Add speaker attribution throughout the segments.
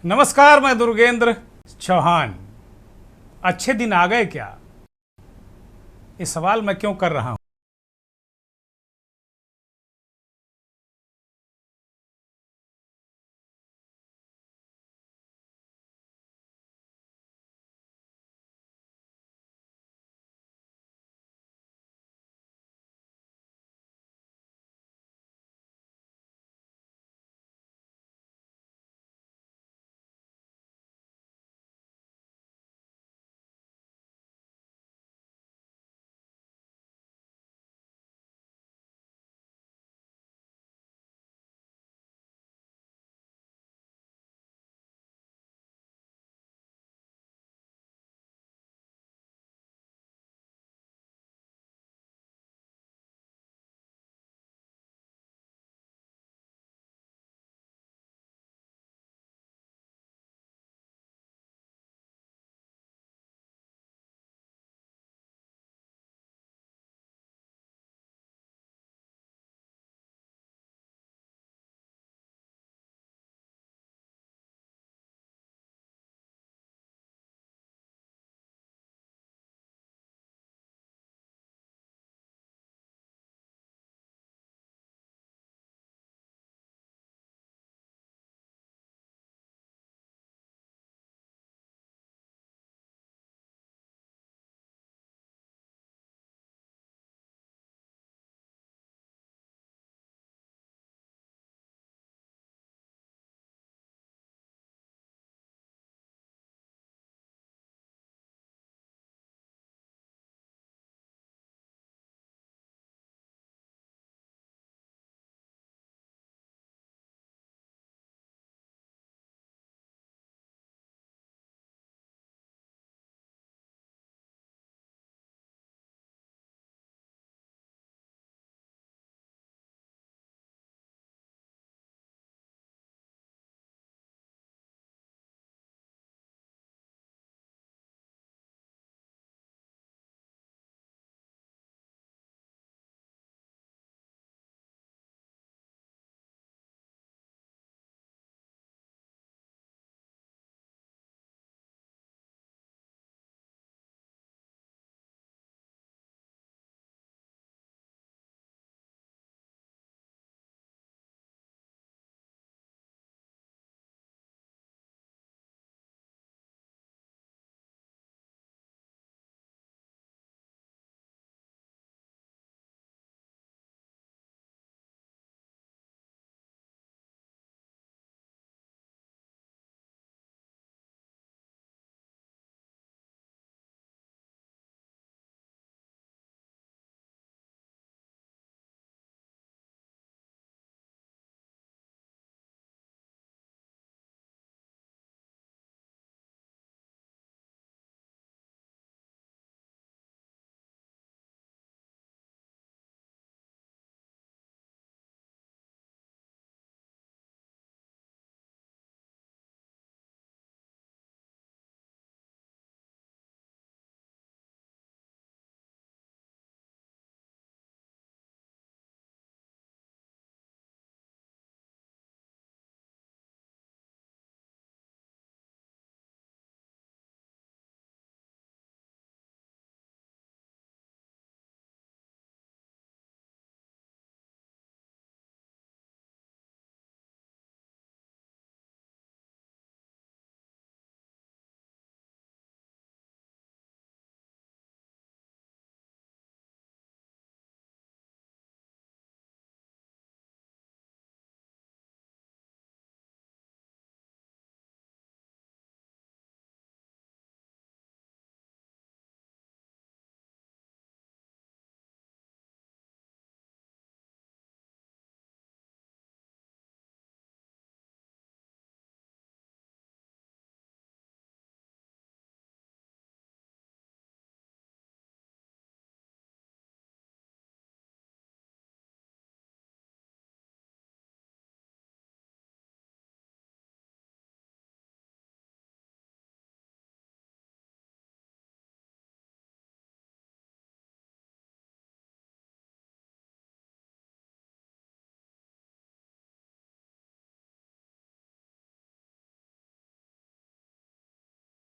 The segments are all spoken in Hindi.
Speaker 1: नमस्कार, मैं दुर्गेंद्र चौहान। अच्छे दिन आ गए क्या? ये सवाल मैं क्यों कर रहा हूं?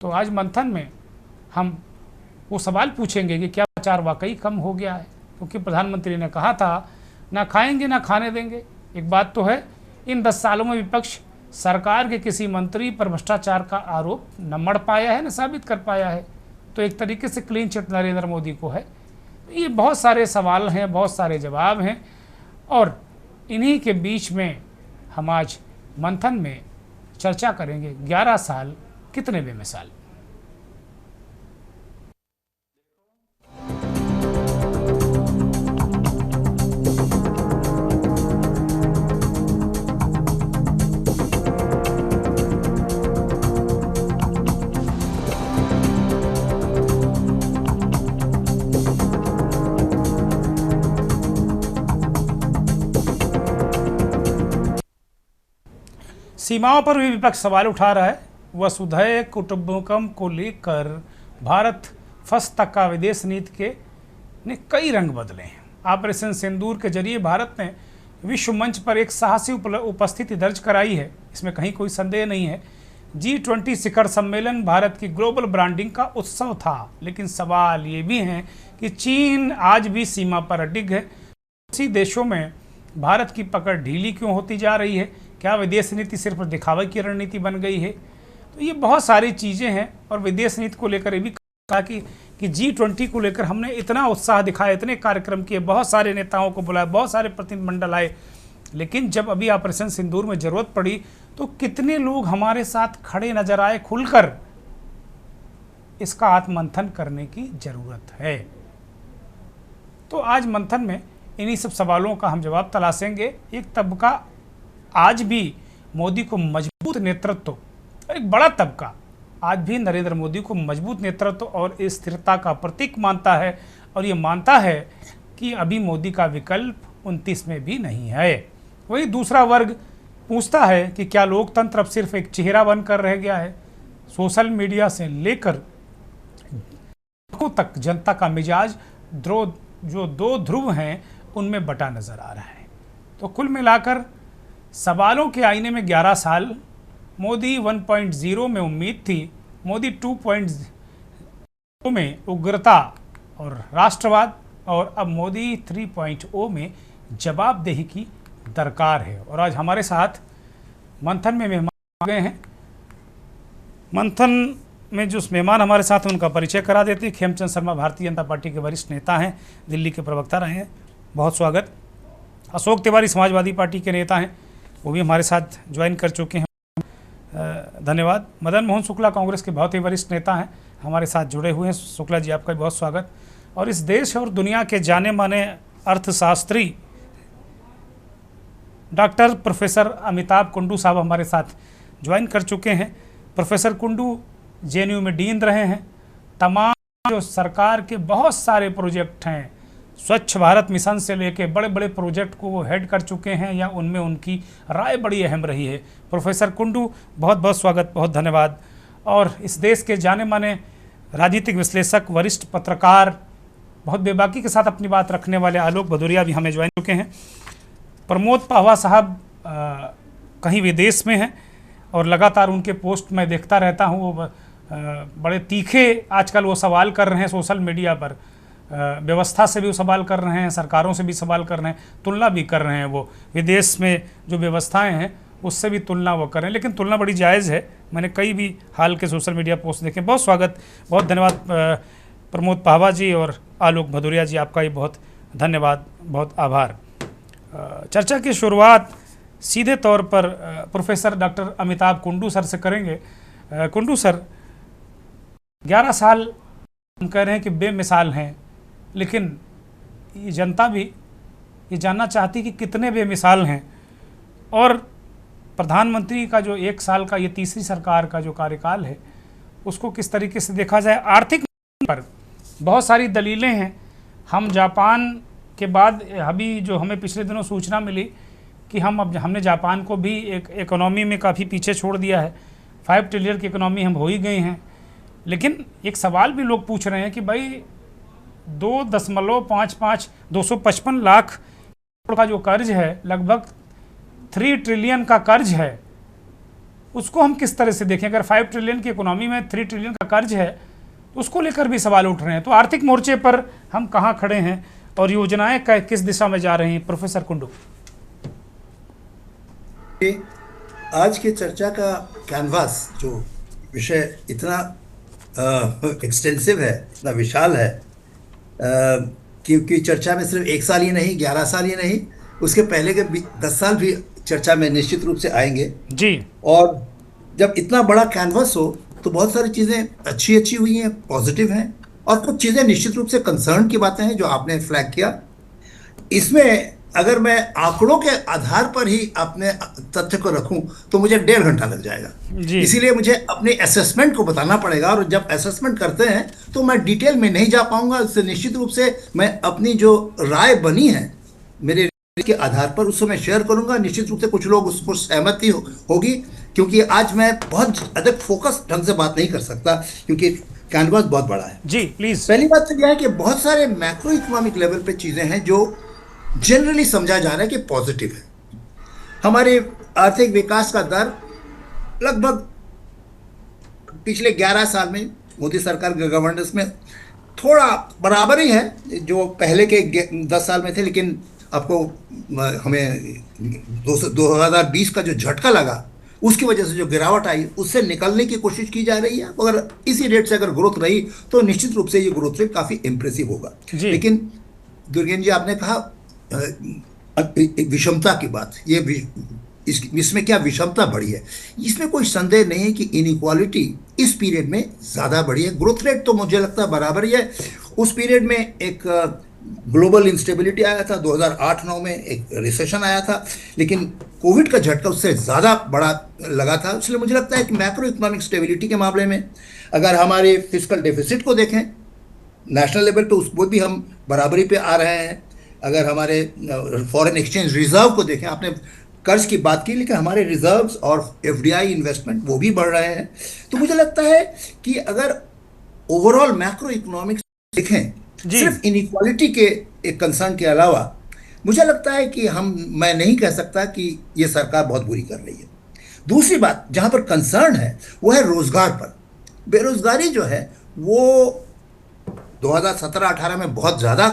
Speaker 1: तो आज मंथन में हम वो सवाल पूछेंगे कि क्या प्रचार वाकई कम हो गया है, क्योंकि प्रधानमंत्री ने कहा था ना खाएंगे ना खाने देंगे। एक बात तो है, इन 10 सालों में विपक्ष सरकार के किसी मंत्री पर भ्रष्टाचार का आरोप न मढ़ पाया है न साबित कर पाया है। तो एक तरीके से क्लीन चिट नरेंद्र मोदी को है। ये बहुत सारे सवाल हैं, बहुत सारे जवाब हैं, और इन्हीं के बीच में हम आज मंथन में चर्चा करेंगे 11 साल कितने बेमिसाल। सीमाओं पर भी विपक्ष सवाल उठा रहा है। वसुधैव कुटुंबकम को लेकर भारत फर्स्ट तक का विदेश नीति के ने कई रंग बदले हैं। ऑपरेशन सिंदूर के जरिए भारत ने विश्व मंच पर एक साहसी उपस्थिति दर्ज कराई है, इसमें कहीं कोई संदेह नहीं है। G20 शिखर सम्मेलन भारत की ग्लोबल ब्रांडिंग का उत्सव था, लेकिन सवाल ये भी हैं कि चीन आज भी सीमा पर अडिग है। इसी देशों में भारत की पकड़ ढीली क्यों होती जा रही है? क्या विदेश नीति सिर्फ दिखावे की रणनीति बन गई है? तो ये बहुत सारी चीज़ें हैं। और विदेश नीति को लेकर ये भी कहा कि G20 को लेकर हमने इतना उत्साह दिखाया, इतने कार्यक्रम किए, बहुत सारे नेताओं को बुलाया, बहुत सारे प्रतिनिधिमंडल आए, लेकिन जब अभी ऑपरेशन सिंदूर में ज़रूरत पड़ी तो कितने लोग हमारे साथ खड़े नजर आए खुलकर? इसका आत्ममंथन करने की ज़रूरत है। तो आज मंथन में इन्हीं सब सवालों का हम जवाब तलाशेंगे। एक तबका आज भी मोदी को मजबूत नेतृत्व, एक बड़ा तबका आज भी नरेंद्र मोदी को मजबूत नेतृत्व और स्थिरता का प्रतीक मानता है, और ये मानता है कि अभी मोदी का विकल्प 29 में भी नहीं है। वही दूसरा वर्ग पूछता है कि क्या लोकतंत्र अब सिर्फ एक चेहरा बनकर रह गया है? सोशल मीडिया से लेकर तक जनता का मिजाज जो 2 ध्रुव हैं उनमें बटा नजर आ रहा है। तो कुल मिलाकर सवालों के आईने में 11 साल। मोदी 1.0 में उम्मीद थी, मोदी 2.0 में उग्रता और राष्ट्रवाद, और अब मोदी 3.0 में जवाबदेही की दरकार है। और आज हमारे साथ मंथन में मेहमान आ गए हैं। मंथन में जो मेहमान हमारे साथ हैं उनका परिचय करा देते हैं। खेमचंद शर्मा भारतीय जनता पार्टी के वरिष्ठ नेता हैं, दिल्ली के प्रवक्ता रहे हैं, बहुत स्वागत। अशोक तिवारी समाजवादी पार्टी के नेता हैं, वो भी हमारे साथ ज्वाइन कर चुके हैं, धन्यवाद। मदन मोहन शुक्ला कांग्रेस के बहुत ही वरिष्ठ नेता हैं, हमारे साथ जुड़े हुए हैं। शुक्ला जी, आपका भी बहुत स्वागत। और इस देश और दुनिया के जाने माने अर्थशास्त्री डॉक्टर प्रोफेसर अमिताभ कुंडू साहब हमारे साथ ज्वाइन कर चुके हैं। प्रोफेसर कुंडू JNU में डीन रहे हैं। तमाम जो सरकार के बहुत सारे प्रोजेक्ट हैं, स्वच्छ भारत मिशन से लेके बड़े बड़े प्रोजेक्ट को वो हेड कर चुके हैं, या उनमें उनकी राय बड़ी अहम रही है। प्रोफेसर कुंडू, बहुत बहुत स्वागत, बहुत धन्यवाद। और इस देश के जाने माने राजनीतिक विश्लेषक, वरिष्ठ पत्रकार, बहुत बेबाकी के साथ अपनी बात रखने वाले आलोक भदौरिया भी हमें ज्वाइन चुके हैं। प्रमोद पाहवा साहब कहीं विदेश में हैं और लगातार उनके पोस्ट मैं देखता रहता हूँ, वो बड़े तीखे आजकल वो सवाल कर रहे हैं सोशल मीडिया पर। व्यवस्था से भी वो सवाल कर रहे हैं, सरकारों से भी सवाल कर रहे हैं, तुलना भी कर रहे हैं। वो विदेश में जो व्यवस्थाएं हैं उससे भी तुलना वो कर रहे हैं, लेकिन तुलना बड़ी जायज़ है। मैंने कई भी हाल के सोशल मीडिया पोस्ट देखे। बहुत स्वागत, बहुत धन्यवाद प्रमोद पाहवा जी, और आलोक भदौरिया जी, आपका भी बहुत धन्यवाद, बहुत आभार। चर्चा की शुरुआत सीधे तौर पर professor doctor Amitabh Kundu sir से करेंगे। कुंडू सर, 11 साल हम कह रहे हैं कि बेमिसाल हैं, लेकिन ये जनता भी ये जानना चाहती कि कितने बेमिसाल हैं, और प्रधानमंत्री का जो 1 साल का, ये तीसरी सरकार का जो कार्यकाल है, उसको किस तरीके से देखा जाए। आर्थिक पर बहुत सारी दलीलें हैं। हम जापान के बाद अभी जो हमें पिछले दिनों सूचना मिली कि हमने जापान को भी एक इकोनॉमी में काफ़ी पीछे छोड़ दिया है। 5 ट्रिलियन की इकोनॉमी हम हो ही गए हैं। लेकिन एक सवाल भी लोग पूछ रहे हैं कि भाई 255 लाख का जो कर्ज है, लगभग 3 ट्रिलियन का कर्ज है, उसको हम किस तरह से देखें? अगर 5 ट्रिलियन की इकोनॉमी में 3 ट्रिलियन का कर्ज है, तो उसको लेकर भी सवाल उठ रहे हैं। तो आर्थिक मोर्चे पर हम कहाँ खड़े हैं और योजनाएं किस दिशा में जा रही हैं? प्रोफेसर कुंडू,
Speaker 2: आज की चर्चा का कैनवास, जो विषय इतना एक्सटेंसिव है, इतना विशाल है, क्योंकि चर्चा में सिर्फ 1 साल ही नहीं, 11 साल ही नहीं, उसके पहले के 10 साल भी चर्चा में निश्चित रूप से आएंगे
Speaker 1: जी।
Speaker 2: और जब इतना बड़ा कैनवास हो तो बहुत सारी चीज़ें अच्छी अच्छी हुई हैं, पॉजिटिव हैं, और कुछ चीज़ें निश्चित रूप से कंसर्न की बातें हैं जो आपने फ्लैग किया। इसमें अगर मैं आंकड़ों के आधार पर ही अपने तथ्य को रखूं तो मुझे 1.5 घंटा लग जाएगा।
Speaker 1: जी।
Speaker 2: इसीलिए मुझे अपने असेसमेंट को बताना पड़ेगा, और जब असेसमेंट करते हैं तो मैं डिटेल में नहीं जा पाऊंगा। इससे निश्चित रूप से मैं अपनी जो राय बनी है मेरे के आधार पर उसको मैं शेयर करूंगा। निश्चित रूप से कुछ लोग उसको सहमति होगी, क्योंकि आज मैं बहुत अधिक फोकस ढंग से बात नहीं कर सकता क्योंकि कैनवास बहुत बड़ा है।
Speaker 1: जी प्लीज।
Speaker 2: पहली बात तो यह है कि बहुत सारे मैक्रो इकोनॉमिक लेवल पे चीजें हैं जो जनरली समझा जा रहा है कि पॉजिटिव है। हमारे आर्थिक विकास का दर लगभग पिछले 11 साल में मोदी सरकार के गवर्नेंस में थोड़ा बराबर ही है जो पहले के 10 साल में थे, लेकिन आपको हमें 2020 का जो झटका लगा उसकी वजह से जो गिरावट आई उससे निकलने की कोशिश की जा रही है। अगर इसी रेट से अगर ग्रोथ रही तो निश्चित रूप से ये ग्रोथ रेट काफ़ी इम्प्रेसिव होगा। लेकिन दुर्गेन जी, आपने कहा विषमता की बात, ये इसमें क्या विषमता बढ़ी है? इसमें कोई संदेह नहीं है कि इनइक्वालिटी इस पीरियड में ज़्यादा बढ़ी है। ग्रोथ रेट तो मुझे लगता है बराबर ही है। उस पीरियड में एक ग्लोबल इंस्टेबिलिटी आया था, 2008-9 में एक रिसेशन आया था, लेकिन कोविड का झटका उससे ज़्यादा बड़ा लगा था। इसलिए मुझे लगता है कि मैक्रो इकोनॉमिक स्टेबिलिटी के मामले में अगर हमारे फिस्कल डेफिसिट को देखें नेशनल लेवल पे, उसको भी हम बराबरी पे आ रहे हैं। अगर हमारे फॉरेन एक्सचेंज रिजर्व को देखें, आपने कर्ज की बात की, लेकिन हमारे रिजर्व्स और एफडीआई इन्वेस्टमेंट वो भी बढ़ रहे हैं। तो मुझे लगता है कि अगर ओवरऑल मैक्रो इकोनॉमिक्स देखें सिर्फ इनइक्वालिटी के एक कंसर्न के अलावा, मुझे लगता है कि मैं नहीं कह सकता कि ये सरकार बहुत बुरी कर रही है। दूसरी बात जहां पर कंसर्न है वो है रोजगार पर। बेरोजगारी जो है वो 2017-18 में बहुत ज़्यादा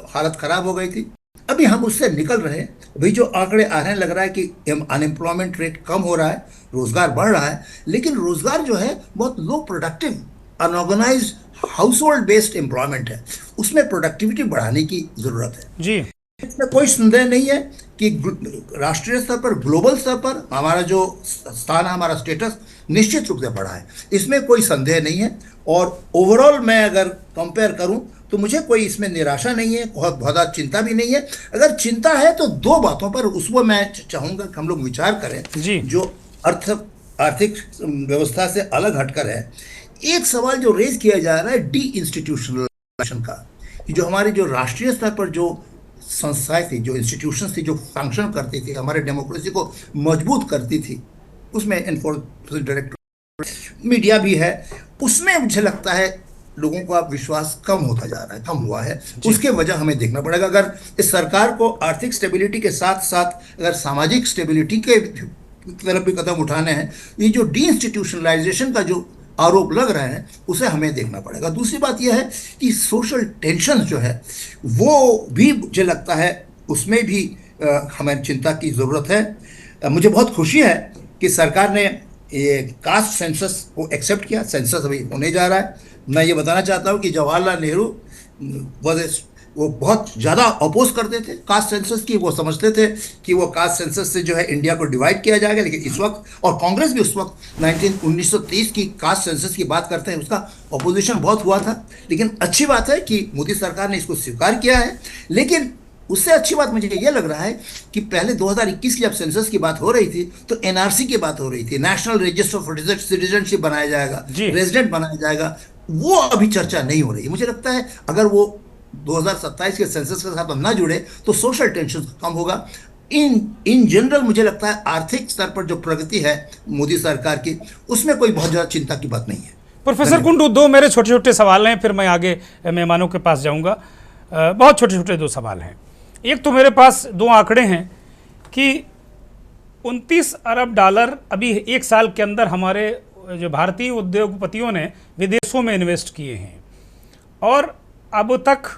Speaker 2: हालत ख़राब हो गई थी। अभी हम उससे निकल रहे हैं। अभी जो आंकड़े आ रहे हैं लग रहा है कि अनएम्प्लॉयमेंट रेट कम हो रहा है, रोज़गार बढ़ रहा है, लेकिन रोज़गार जो है बहुत low productive unorganised household based employment है। उसमें प्रोडक्टिविटी बढ़ाने की ज़रूरत है जी। इसमें कोई संदेह नहीं है कि राष्ट्रीय स्तर पर, ग्लोबल स्तर पर हमारा जो स्थान है, हमारा स्टेटस निश्चित रूप से बढ़ा है, इसमें कोई संदेह नहीं है। और ओवरऑल मैं अगर कंपेयर करूं तो मुझे कोई इसमें निराशा नहीं है, बहुत ज़्यादा चिंता भी नहीं है। अगर चिंता है तो दो बातों पर उसको मैं चाहूँगा कि हम लोग विचार करें जी। जो आर्थिक व्यवस्था से अलग हटकर है। एक सवाल जो रेज किया जा रहा है डी इंस्टीट्यूशनलाइजेशन का, जो हमारे जो राष्ट्रीय स्तर पर जो संस्थाएं थी, जो इंस्टीट्यूशंस थी, जो फंक्शन करती थी, हमारे डेमोक्रेसी को मजबूत करती थी, उसमें एनफोर्समेंट डायरेक्टर, मीडिया भी है, उसमें मुझे लगता है लोगों का विश्वास कम होता जा रहा है, कम हुआ है। उसके वजह हमें देखना पड़ेगा। अगर इस सरकार को आर्थिक स्टेबिलिटी के साथ साथ अगर सामाजिक स्टेबिलिटी के तरफ भी कदम उठाने हैं, ये जो डी इंस्टीट्यूशनलाइजेशन का जो आरोप लग रहे हैं उसे हमें देखना पड़ेगा। दूसरी बात यह है कि सोशल टेंशन जो है वो भी मुझे लगता है उसमें भी हमें चिंता की ज़रूरत है। मुझे बहुत खुशी है कि सरकार ने ये कास्ट सेंसस को एक्सेप्ट किया। सेंसस अभी होने जा रहा है। मैं ये बताना चाहता हूँ कि जवाहरलाल नेहरू वो बहुत ज़्यादा अपोज करते थे कास्ट सेंसस की। वो समझते थे कि वो कास्ट सेंसस से जो है इंडिया को डिवाइड किया जाएगा, लेकिन इस वक्त, और कांग्रेस भी उस वक्त 1930 की कास्ट सेंसस की बात करते हैं, उसका अपोजिशन बहुत हुआ था। लेकिन अच्छी बात है कि मोदी सरकार ने इसको स्वीकार किया है। लेकिन उससे अच्छी बात मुझे ये लग रहा है कि पहले 2021 की जब सेंसस की बात हो रही थी तो एनआरसी की बात हो रही थी, नेशनल रजिस्टर ऑफ सिटीजनशिप बनाया जाएगा, रेजिडेंट बनाया जाएगा। वो अभी चर्चा नहीं हो रही है। मुझे लगता है अगर वो 2027 के सेंसस के साथ हम ना जुड़े तो सोशल टेंशन कम होगा। इन जनरल मुझे लगता है आर्थिक स्तर पर जो प्रगति है मोदी सरकार की, उसमें कोई बहुत ज़्यादा चिंता की बात नहीं है।
Speaker 1: प्रोफेसर कुंडू, दो मेरे छोटे छोटे सवाल हैं, फिर मैं आगे मेहमानों के पास जाऊंगा। बहुत छोटे छोटे दो सवाल हैं। एक तो मेरे पास दो आंकड़े हैं कि $29 अरब अभी एक साल के अंदर हमारे जो भारतीय उद्योगपतियों ने विदेशों में इन्वेस्ट किए हैं। और अब तक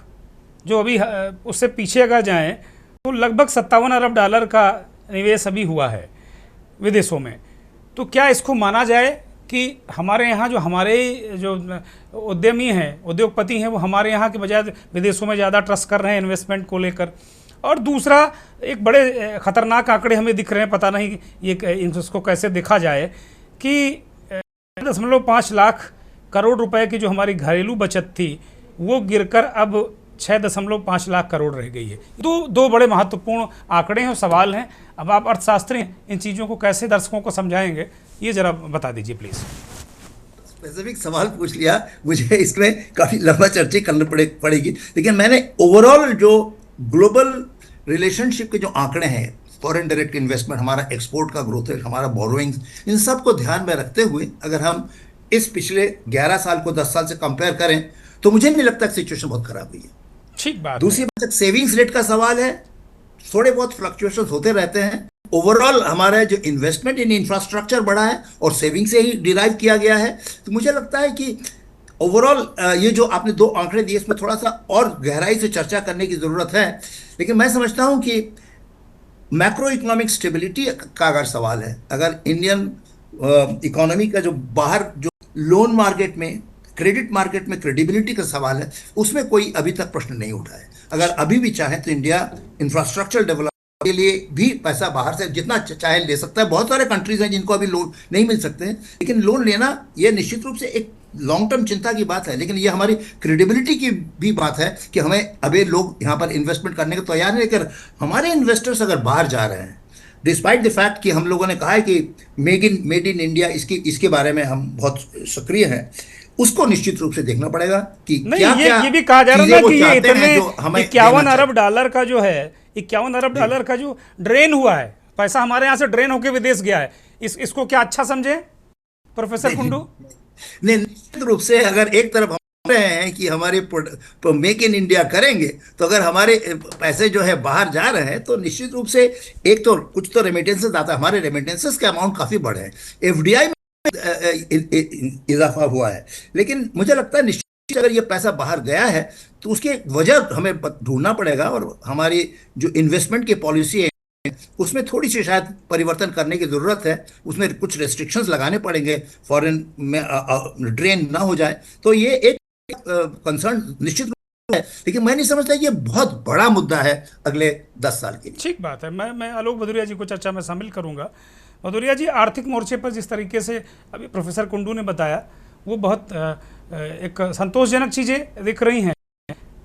Speaker 1: जो अभी उससे पीछे अगर जाएं तो लगभग $57 अरब का निवेश अभी हुआ है विदेशों में। तो क्या इसको माना जाए कि हमारे यहाँ जो हमारे जो उद्यमी हैं, उद्योगपति हैं, वो हमारे यहाँ के बजाय विदेशों में ज़्यादा ट्रस्ट कर रहे हैं इन्वेस्टमेंट को लेकर? और दूसरा, एक बड़े ख़तरनाक आंकड़े हमें दिख रहे हैं, पता नहीं ये इसको कैसे देखा जाए कि 5.5 लाख करोड़ रुपए की जो हमारी घरेलू बचत थी वो गिरकर अब 6.5 लाख करोड़ रह गई है। दो बड़े महत्वपूर्ण आंकड़े हैं और सवाल हैं। अब आप अर्थशास्त्री हैं, इन चीज़ों को कैसे दर्शकों को समझाएंगे, ये जरा बता दीजिए प्लीज़।
Speaker 2: स्पेसिफिक सवाल पूछ लिया, मुझे इसमें काफ़ी लंबा चर्चा करनी पड़ेगी, लेकिन मैंने ओवरऑल जो ग्लोबल रिलेशनशिप के जो आंकड़े हैं, फॉरेन डायरेक्ट इन्वेस्टमेंट, हमारा एक्सपोर्ट का ग्रोथ रेट, हमारा बोरोइंग्स, इन सब को ध्यान में रखते हुए अगर हम इस पिछले 11 साल को 10 साल से कंपेयर करें तो मुझे नहीं लगता कि सिचुएशन बहुत खराब हुई है।
Speaker 1: ठीक बात।
Speaker 2: दूसरी बात, सेविंग्स रेट का सवाल है, थोड़े बहुत फ्लक्चुएशन होते रहते हैं। ओवरऑल हमारा जो इन्वेस्टमेंट इन इंफ्रास्ट्रक्चर बढ़ा है और सेविंग से ही डिराइव किया गया है। तो मुझे लगता है कि ओवरऑल ये जो आपने 2 आंकड़े दिए, इसमें थोड़ा सा और गहराई से चर्चा करने की ज़रूरत है। लेकिन मैं समझता हूं कि मैक्रो इकोनॉमिक स्टेबिलिटी का अगर सवाल है, अगर इंडियन इकोनॉमी का जो बाहर जो लोन मार्केट में, क्रेडिट मार्केट में क्रेडिबिलिटी का सवाल है, उसमें कोई अभी तक प्रश्न नहीं उठा है। अगर अभी भी चाहे तो इंडिया इंफ्रास्ट्रक्चर डेवलपमेंट के लिए भी पैसा बाहर से जितना चाहे ले सकता है। बहुत सारे कंट्रीज हैं जिनको अभी लोन नहीं मिल सकते हैं, लेकिन लोन लेना ये निश्चित रूप से एक लॉन्ग टर्म चिंता की बात है। लेकिन ये हमारी क्रेडिबिलिटी की भी बात है कि हमें अभी लोग यहाँ पर इन्वेस्टमेंट करने को तैयार नहीं। लेकर हमारे इन्वेस्टर्स अगर बाहर जा रहे हैं, डिस्पाइट द फैक्ट कि हम लोगों ने कहा है कि मेड इन इंडिया, इसके बारे में हम बहुत सक्रिय हैं, उसको निश्चित रूप से देखना पड़ेगा कि
Speaker 1: नहीं,
Speaker 2: क्या
Speaker 1: ये भी कहा जा रहा है कि ये इतने $51 अरब का जो है, $51 अरब का जो ड्रेन हुआ है, पैसा हमारे यहाँ से ड्रेन होकर विदेश गया है, इसको क्या अच्छा समझे प्रोफेसर कुंडू?
Speaker 2: नहीं, निश्चित रूप से अगर एक तरफ हम रहे हैं कि हमारे मेक इन इंडिया करेंगे, तो अगर हमारे पैसे जो है बाहर जा रहे हैं तो निश्चित रूप से एक तो कुछ तो रेमिटेंसेस आता है, हमारे रेमिटेंसेस का अमाउंट काफी बढ़े हैं, एफडीआई में इजाफा हुआ है। लेकिन मुझे लगता है निश्चित अगर ये पैसा बाहर गया है तो उसकी वजह हमें ढूंढना पड़ेगा और हमारी जो इन्वेस्टमेंट की पॉलिसी है उसमें थोड़ी सी शायद परिवर्तन करने की जरूरत है। उसमें कुछ रेस्ट्रिक्शंस लगाने पड़ेंगे, फॉरेन में ड्रेन ना हो जाए। तो ये एक कंसर्न निश्चित रूप से है, लेकिन मैं नहीं समझता कि ये बहुत बड़ा मुद्दा है अगले 10 साल के लिए।
Speaker 1: ठीक बात है। मैं आलोक भदौरिया जी को चर्चा में शामिल करूंगा। भदौरिया जी, आर्थिक मोर्चे पर जिस तरीके से अभी प्रोफेसर कुंडू ने बताया, वो बहुत एक संतोषजनक चीज़ें दिख रही हैं।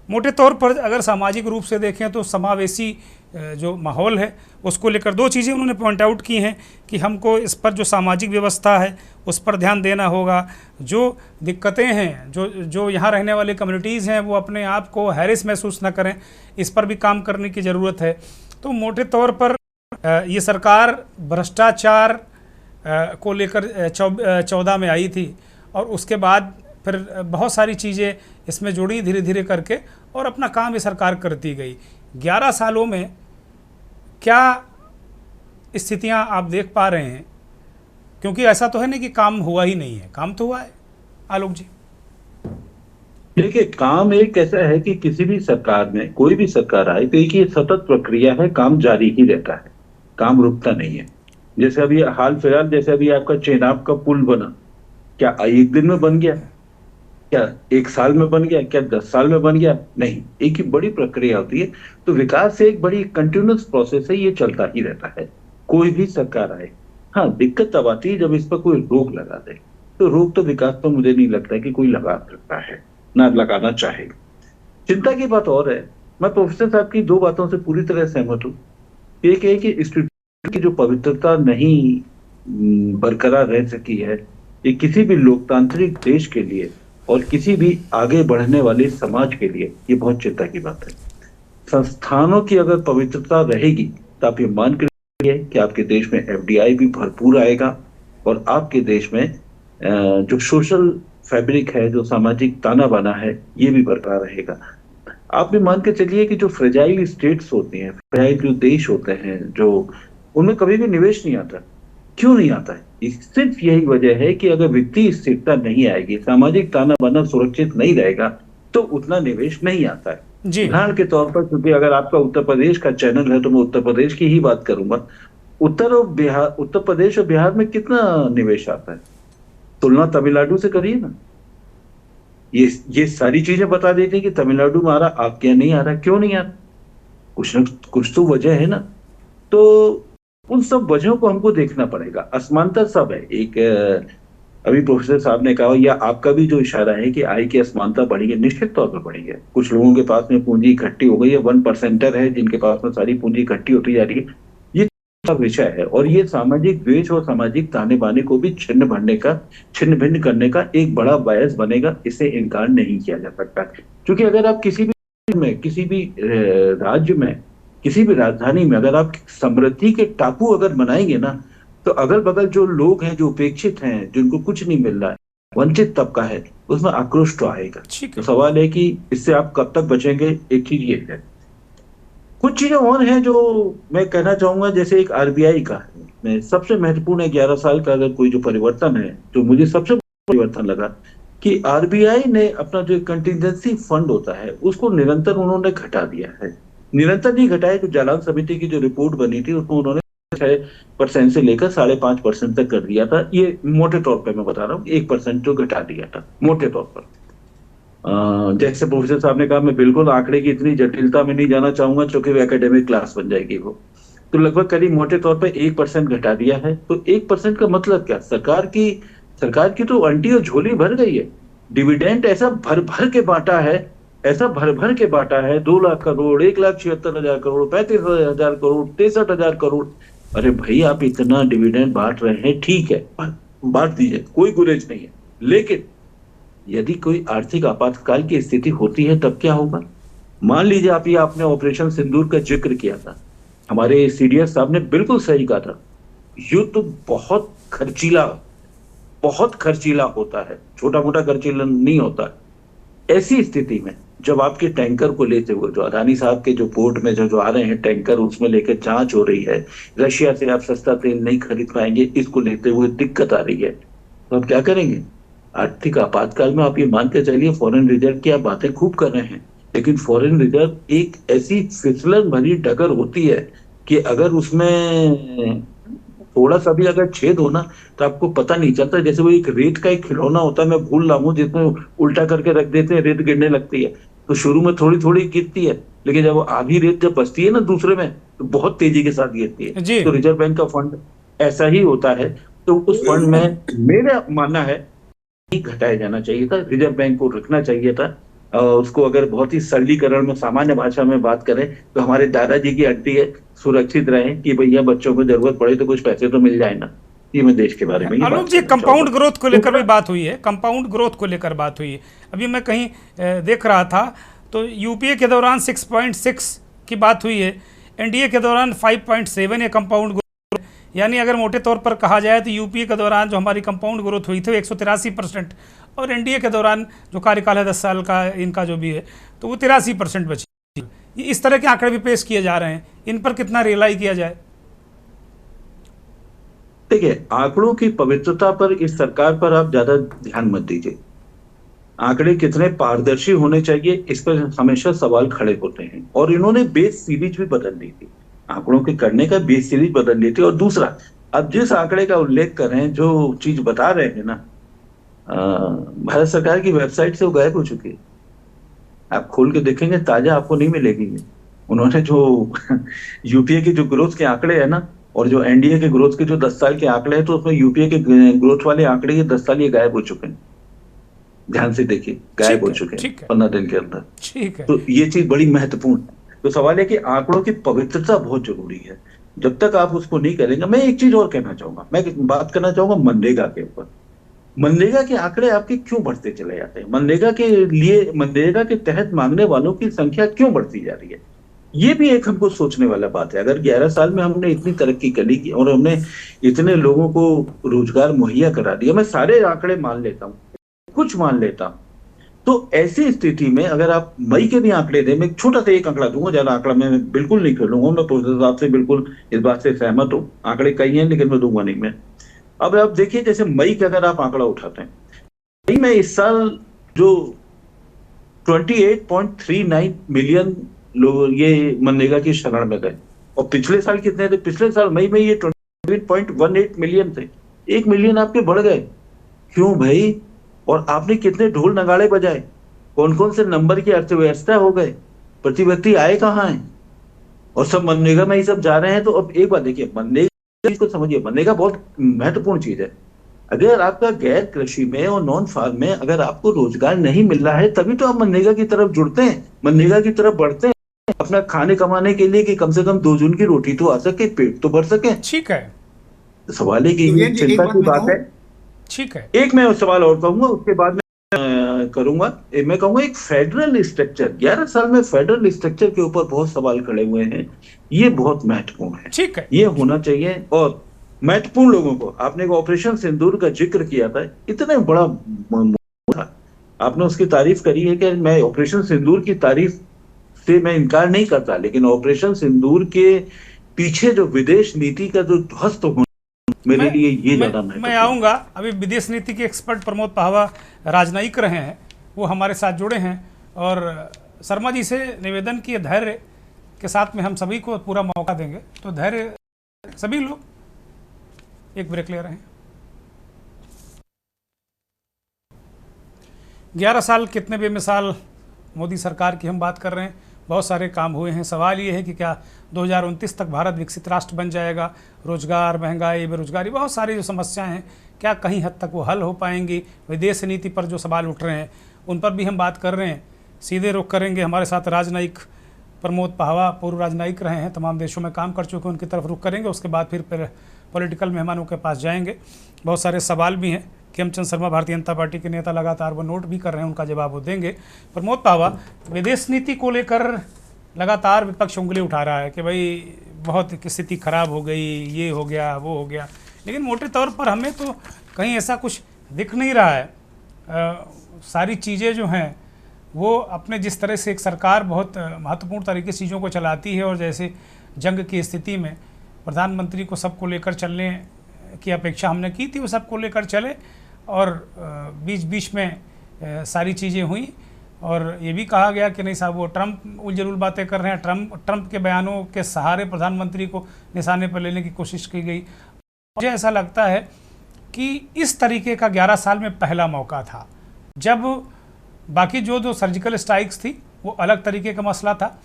Speaker 1: मोटे तौर पर अगर सामाजिक रूप से देखें तो समावेशी जो माहौल है उसको लेकर 2 चीज़ें उन्होंने पॉइंट आउट की हैं कि हमको इस पर जो सामाजिक व्यवस्था है उस पर ध्यान देना होगा। जो दिक्कतें हैं, जो यहाँ रहने वाले कम्युनिटीज़ हैं, वो अपने आप को हैरिस महसूस न करें, इस पर भी काम करने की ज़रूरत है। तो मोटे तौर पर ये सरकार भ्रष्टाचार को लेकर 14 में आई थी और उसके बाद फिर बहुत सारी चीज़ें इसमें जुड़ी धीरे धीरे करके, और अपना काम ये सरकार करती गई। 11 सालों में क्या स्थितियां आप देख पा रहे हैं? क्योंकि ऐसा तो है नहीं कि काम हुआ ही नहीं है, काम तो हुआ है। आलोक जी
Speaker 3: देखिए, काम एक ऐसा है कि किसी भी सरकार में, कोई भी सरकार आए तो एक ये सतत प्रक्रिया है, काम जारी ही रहता है, काम रुकता नहीं है। जैसे अभी हाल फिलहाल, जैसे अभी आपका चेनाब का पुल बना, क्या एक दिन में बन गया? क्या 1 साल में बन गया? क्या 10 साल में बन गया? नहीं, एक ही बड़ी प्रक्रिया होती है। तो विकास एक बड़ी कंटिन्यूअस प्रोसेस है, ये चलता ही रहता है, कोई भी सरकार आए। हाँ, दिक्कत तब आती है जब इस पर कोई रोक लगा दे। तो रोक तो विकास तो मुझे नहीं लगता है कि कोई लगा सकता है, ना लगाना चाहेगा। चिंता की बात और है, मैं प्रोफेसर साहब की 2 बातों से पूरी तरह सहमत हूँ। एक है कि इंस्टीट्यूट की जो पवित्रता नहीं बरकरार रह सकी है, ये किसी भी लोकतांत्रिक देश के लिए और किसी भी आगे बढ़ने वाले समाज के लिए ये बहुत चिंता की बात है। संस्थानों की अगर पवित्रता रहेगी तो आप ये मान कर चलिए कि आपके देश में एफडीआई भी भरपूर आएगा और आपके देश में जो सोशल फैब्रिक है, जो सामाजिक ताना बाना है, ये भी बरकरार रहेगा। आप भी मान के चलिए कि जो फ्रेजाइल स्टेट्स होती हैं, फ्रेजाइल जो देश होते हैं, जो उनमें कभी भी निवेश नहीं आता। क्यों नहीं आता है? सिर्फ यही वजह है कि अगर वित्तीय स्थिरता नहीं आएगी, सामाजिक ताना बाना सुरक्षित नहीं रहेगा, तो उतना निवेश नहीं आता है।
Speaker 1: जी।
Speaker 3: उदाहरण के तौर पर, क्योंकि अगर आपका उत्तर प्रदेश का चैनल है तो मैं उत्तर प्रदेश की ही बात करूंगा। उत्तर प्रदेश और बिहार में कितना निवेश आता है? तुलना तमिलनाडु से करिए ना। ये सारी चीजें बता देती है कि तमिलनाडु में आ रहा, आपके यहाँ नहीं आ रहा। क्यों नहीं आ रहा? कुछ न कुछ तो वजह है ना। तो उन सब वजहों को हमको देखना पड़ेगा। असमानता सब है। एक अभी प्रोफेसर साहब ने कहा, या आपका भी जो इशारा है कि आय की असमानता बढ़ी है, निश्चित तौर पर बढ़ी है। कुछ लोगों के पास में पूंजी इकट्ठी हो गई है, 1%er है जिनके पास में सारी पूंजी इकट्ठी होती जा रही है। ये विषय है, और ये सामाजिक द्वेष और सामाजिक ताने बाने को भी छिन्न भिन्न करने का एक बड़ा बायस बनेगा। इससे इनकार नहीं किया जा सकता। क्योंकि अगर आप किसी भी राज्य में, किसी भी राजधानी में अगर आप समृद्धि के टापू अगर बनाएंगे ना, तो अगल बगल जो लोग हैं, जो उपेक्षित हैं, जिनको कुछ नहीं मिल रहा है, वंचित तबका है, उसमें आक्रोश तो आएगा। तो सवाल है कि इससे आप कब तक बचेंगे। एक चीज ये है। कुछ चीजें और हैं जो मैं कहना चाहूंगा, जैसे एक आरबीआई का मैं सबसे महत्वपूर्ण है 11 साल का अगर कोई जो परिवर्तन है, जो मुझे सबसे परिवर्तन लगा, कि आरबीआई ने अपना जो कंटिजेंसी फंड होता है उसको निरंतर उन्होंने घटा दिया है। निरंतर नहीं घटाया, तो जालान समिति की जो रिपोर्ट बनी थी उसको उन्होंने 6% से लेकर 5.5% तक कर दिया था। ये मोटे तौर पर मैं बता रहा हूँ, 1% जो घटा दिया था मोटे तौर पर। जैसे प्रोफेसर साहब ने कहा, मैं बिल्कुल आंकड़े की इतनी जटिलता में नहीं जाना चाहूंगा क्योंकि वो एकेडमिक क्लास बन जाएगी वो। तो लगभग करीब मोटे तौर पर 1% घटा दिया है। तो 1% का मतलब क्या? सरकार की तो अंटी और झोली भर गई है। डिविडेंड ऐसा भर भर के बांटा है, 2 लाख करोड़, 1,76,000 करोड़, 35,000 करोड़, 63,000 करोड़। अरे भाई, आप इतना डिविडेंड बांट रहे हैं, ठीक है, बांट दीजिए, कोई गुरेज नहीं है। लेकिन यदि कोई आर्थिक आपातकाल की स्थिति होती है तब क्या होगा? मान लीजिए आपने ऑपरेशन सिंदूर का जिक्र किया था, हमारे सीडीएस साहब ने बिल्कुल सही कहा था। युद्ध तो बहुत खर्चीला होता है, छोटा मोटा खर्चीला नहीं होता। ऐसी स्थिति में जब आपके टैंकर को लेते हुए, जो अदानी साहब के जो पोर्ट में जो आ रहे हैं टैंकर, उसमें लेकर जांच हो रही है, रशिया से आप सस्ता तेल नहीं खरीद पाएंगे, इसको लेते हुए दिक्कत आ रही है, तो आप क्या करेंगे? आर्थिक आपातकाल में आप ये मान के चलिए, फॉरेन रिजर्व की आप बातें खूब कर रहे हैं, लेकिन फॉरेन रिजर्व एक ऐसी फिसलन भरी डगर होती है कि अगर उसमें थोड़ा सा भी अगर छेद हो ना, तो आपको पता नहीं चलता। जैसे वो एक रेत का एक खिलौना होता है, मैं भूल रहा हूँ, जिसमें उल्टा करके रख देते हैं, रेत गिरने लगती है। तो शुरू में थोड़ी थोड़ी गिरती है, लेकिन जब वो आधी रेत जब बचती है ना दूसरे में, तो बहुत तेजी के साथ गिरती है। तो रिजर्व बैंक का फंड ऐसा ही होता है। तो उस फंड में मेरा मानना है घटाया जाना चाहिए था, रिजर्व बैंक को रखना चाहिए था। उसको अगर बहुत ही सरलीकरण में, सामान्य भाषा में बात करें, तो हमारे दादाजी की हड्डी है, सुरक्षित रहे कि भैया बच्चों को जरूरत पड़े तो कुछ पैसे तो मिल जाए ना। ये मैं देश के बारे में
Speaker 1: आलोक जी, कंपाउंड ग्रोथ को लेकर भी बात हुई है, कंपाउंड ग्रोथ को लेकर बात हुई है। अभी मैं कहीं देख रहा था तो यूपीए के दौरान 6.6 की बात हुई है, एनडीए के दौरान 5.7 है कंपाउंड ग्रोथ। यानी अगर मोटे तौर पर कहा जाए तो यूपीए के दौरान जो हमारी कंपाउंड ग्रोथ हुई थी 183%, और एनडीए के दौरान जो कार्यकाल है 10 साल का इनका जो भी है, तो वो 83% बची। इस तरह के आंकड़े भी पेश किए जा रहे हैं, इन पर कितना रिलाई किया जाए?
Speaker 3: देखिए, आंकड़ों की पवित्रता पर इस सरकार पर आप ज्यादा ध्यान मत दीजिए। आंकड़े कितने पारदर्शी होने चाहिए, इस पर हमेशा सवाल खड़े होते हैं। और इन्होंने बेस सीरीज भी बदल दी थी, आंकड़ों के करने का बेस सीरीज बदल दी थी। और दूसरा, अब जिस आंकड़े का उल्लेख कर रहे हैं, जो चीज बता रहे हैं ना, भारत सरकार की वेबसाइट से वो गायब हो चुकी है। आप खोल के देखेंगे, ताजा आपको नहीं मिलेगी। उन्होंने जो यूपीए के जो ग्रोथ के आंकड़े है ना, और जो एनडीए के ग्रोथ के जो 10 साल के आंकड़े हैं, तो उसमें यूपीए के ग्रोथ वाले आंकड़े ये 10 साल ये गायब हो चुके हैं। ध्यान से देखिए, गायब हो चुके हैं 15 दिन के अंदर।
Speaker 1: ठीक है।
Speaker 3: तो ये चीज बड़ी महत्वपूर्ण है। तो सवाल है कि आंकड़ों की पवित्रता बहुत जरूरी है। जब तक आप उसको नहीं करेंगे, मैं एक चीज और कहना चाहूंगा, मैं बात करना चाहूंगा मनरेगा के ऊपर। मनरेगा के आंकड़े आपके क्यों बढ़ते चले जाते हैं? मनरेगा के तहत मांगने वालों की संख्या क्यों बढ़ती जा रही है? ये भी एक हमको सोचने वाला बात है। अगर 11 साल में हमने इतनी तरक्की करी की और हमने इतने लोगों को रोजगार मुहैया करा दिया, मैं सारे आंकड़े मान लेता हूँ, कुछ मान लेता हूँ, तो ऐसी स्थिति में अगर आप मई के भी आंकड़े दें, मैं छोटा सा एक आंकड़ा दूंगा, ज्यादा आंकड़ा मैं बिल्कुल नहीं खेलूंगा, मैं प्रोफेसर साहब से बिल्कुल इस बात से सहमत हूँ, आंकड़े कई हैं लेकिन मैं दूंगा नहीं मैं। अब आप देखिए जैसे मई का अगर आप आंकड़ा उठाते हैं, मई में इस साल जो 28.39 मिलियन लोग ये मनरेगा की शरण में गए, और पिछले साल कितने थे? पिछले साल मई में ये 28.18 मिलियन थे, 1 मिलियन आपके बढ़ गए। क्यों भाई? और आपने कितने ढोल नगाड़े बजाए, कौन कौन से नंबर की अर्थव्यवस्था हो गए, प्रति व्यक्ति आए कहाँ है, और सब मनरेगा में ही सब जा रहे हैं। तो अब एक बात देखिए, मनरेगा को समझिए, मनरेगा बहुत महत्वपूर्ण चीज है। अगर आपका गैर कृषि में और नॉन फार्म में अगर आपको रोजगार नहीं मिल रहा है, तभी तो आप मनरेगा की तरफ जुड़ते हैं, मनरेगा की तरफ बढ़ते हैं, अपना खाने कमाने के लिए, कि कम से कम 2 जून की रोटी तो आ सके, पेट तो भर सके।
Speaker 1: ठीक है।
Speaker 3: सवाल है कि
Speaker 2: तो जी एक
Speaker 3: चिंता
Speaker 2: बात
Speaker 3: की
Speaker 2: मैं
Speaker 3: बात
Speaker 2: कहूँ,
Speaker 3: है।
Speaker 1: ठीक है।
Speaker 3: एक मैं सवाल और कहूंगा, उसके बाद में करूंगा। मैं कहूंगा एक फेडरल स्ट्रक्चर, 11 साल में फेडरल स्ट्रक्चर के ऊपर बहुत सवाल खड़े हुए हैं, ये बहुत महत्वपूर्ण है,
Speaker 1: ठीक है।
Speaker 3: ये होना चाहिए। और महत्वपूर्ण लोगों को, आपने एक ऑपरेशन सिंदूर का जिक्र किया था, इतना बड़ा था, आपने उसकी तारीफ करी है, कि मैं ऑपरेशन सिंदूर की तारीफ से मैं इनकार नहीं करता, लेकिन ऑपरेशन सिंदूर के पीछे जो विदेश नीति का जो ध्वस्त होना, मेरे
Speaker 1: मैं
Speaker 3: लिए ये
Speaker 1: मैं
Speaker 3: ज्यादा
Speaker 1: मैं
Speaker 3: महत्वपूर्ण।
Speaker 1: आऊँगा। अभी विदेश नीति के एक्सपर्ट प्रमोद पाहवा राजनयिक रहे हैं, वो हमारे साथ जुड़े हैं, और शर्मा जी से निवेदन किए धैर्य के साथ में हम सभी को पूरा मौका देंगे, तो धैर्य सभी लोग। एक ब्रेक ले रहे हैं। 11 साल कितने बेमिसाल मोदी सरकार की हम बात कर रहे हैं, बहुत सारे काम हुए हैं। सवाल ये है कि क्या 2029 तक भारत विकसित राष्ट्र बन जाएगा? रोजगार, महंगाई, बेरोजगारी, बहुत सारी जो समस्याएं हैं, क्या कहीं हद तक वो हल हो पाएंगी? विदेश नीति पर जो सवाल उठ रहे हैं उन पर भी हम बात कर रहे हैं। सीधे रुख करेंगे, हमारे साथ राजनयिक प्रमोद पाहवा, पूर्व राजनयिक रहे हैं, तमाम देशों में काम कर चुके हैं, उनकी तरफ रुख करेंगे। उसके बाद फिर पॉलिटिकल मेहमानों के पास जाएंगे। बहुत सारे सवाल भी हैं। खेमचंद शर्मा भारतीय जनता पार्टी के नेता लगातार वो नोट भी कर रहे हैं, उनका जवाब वो देंगे। प्रमोद पाहवा, विदेश नीति को लेकर लगातार विपक्ष उंगली उठा रहा है कि भाई बहुत स्थिति खराब हो गई, ये हो गया, वो हो गया, लेकिन मोटे तौर पर हमें तो कहीं ऐसा कुछ दिख नहीं रहा है। सारी चीज़ें जो हैं वो अपने जिस तरह से एक सरकार बहुत महत्वपूर्ण तरीके से चीज़ों को चलाती है, और जैसे जंग की स्थिति में प्रधानमंत्री को सबको लेकर चलने की अपेक्षा हमने की थी, वो सबको लेकर चले, और बीच बीच में सारी चीज़ें हुई, और ये भी कहा गया कि नहीं साहब वो ट्रंप उलझुल बातें कर रहे हैं, ट्रंप के बयानों के सहारे प्रधानमंत्री को निशाने पर लेने की कोशिश की गई। मुझे ऐसा लगता है कि इस तरीके का 11 साल में पहला मौका था, जब बाकी जो सर्जिकल स्ट्राइक्स थी वो अलग तरीके का मसला था,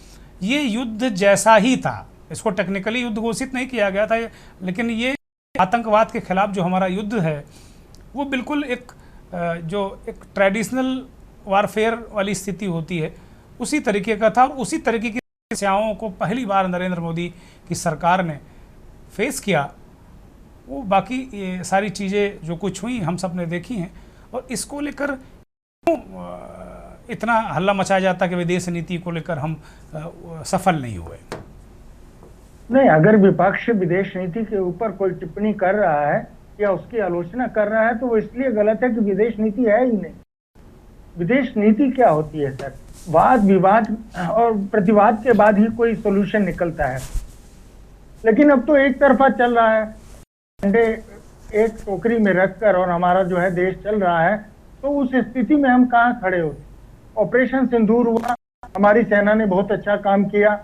Speaker 1: ये युद्ध जैसा ही था। इसको टेक्निकली युद्ध घोषित नहीं किया गया था, लेकिन ये आतंकवाद के खिलाफ जो हमारा युद्ध है वो बिल्कुल एक ट्रेडिशनल वारफेयर वाली स्थिति होती है, उसी तरीके का था, और उसी तरीके की समस्याओं को पहली बार नरेंद्र मोदी की सरकार ने फेस किया। वो बाकी ये सारी चीज़ें जो कुछ हुई हम सब ने देखी हैं, और इसको लेकर इतना हल्ला मचाया जाता कि विदेश नीति को लेकर हम सफल नहीं हुए।
Speaker 4: नहीं, अगर विपक्ष विदेश नीति के ऊपर कोई टिप्पणी कर रहा है या उसकी आलोचना कर रहा है तो वो इसलिए गलत है कि विदेश नीति है ही नहीं। विदेश नीति क्या होती है सर? वाद विवाद और प्रतिवाद के बाद ही कोई सोल्यूशन निकलता है, लेकिन अब तो एक तरफा चल रहा है, अंडे एक टोकरी में रखकर और हमारा जो है देश चल रहा है, तो उस स्थिति में हम कहाँ खड़े होते? ऑपरेशन सिंदूर हुआ, हमारी सेना ने बहुत अच्छा काम किया,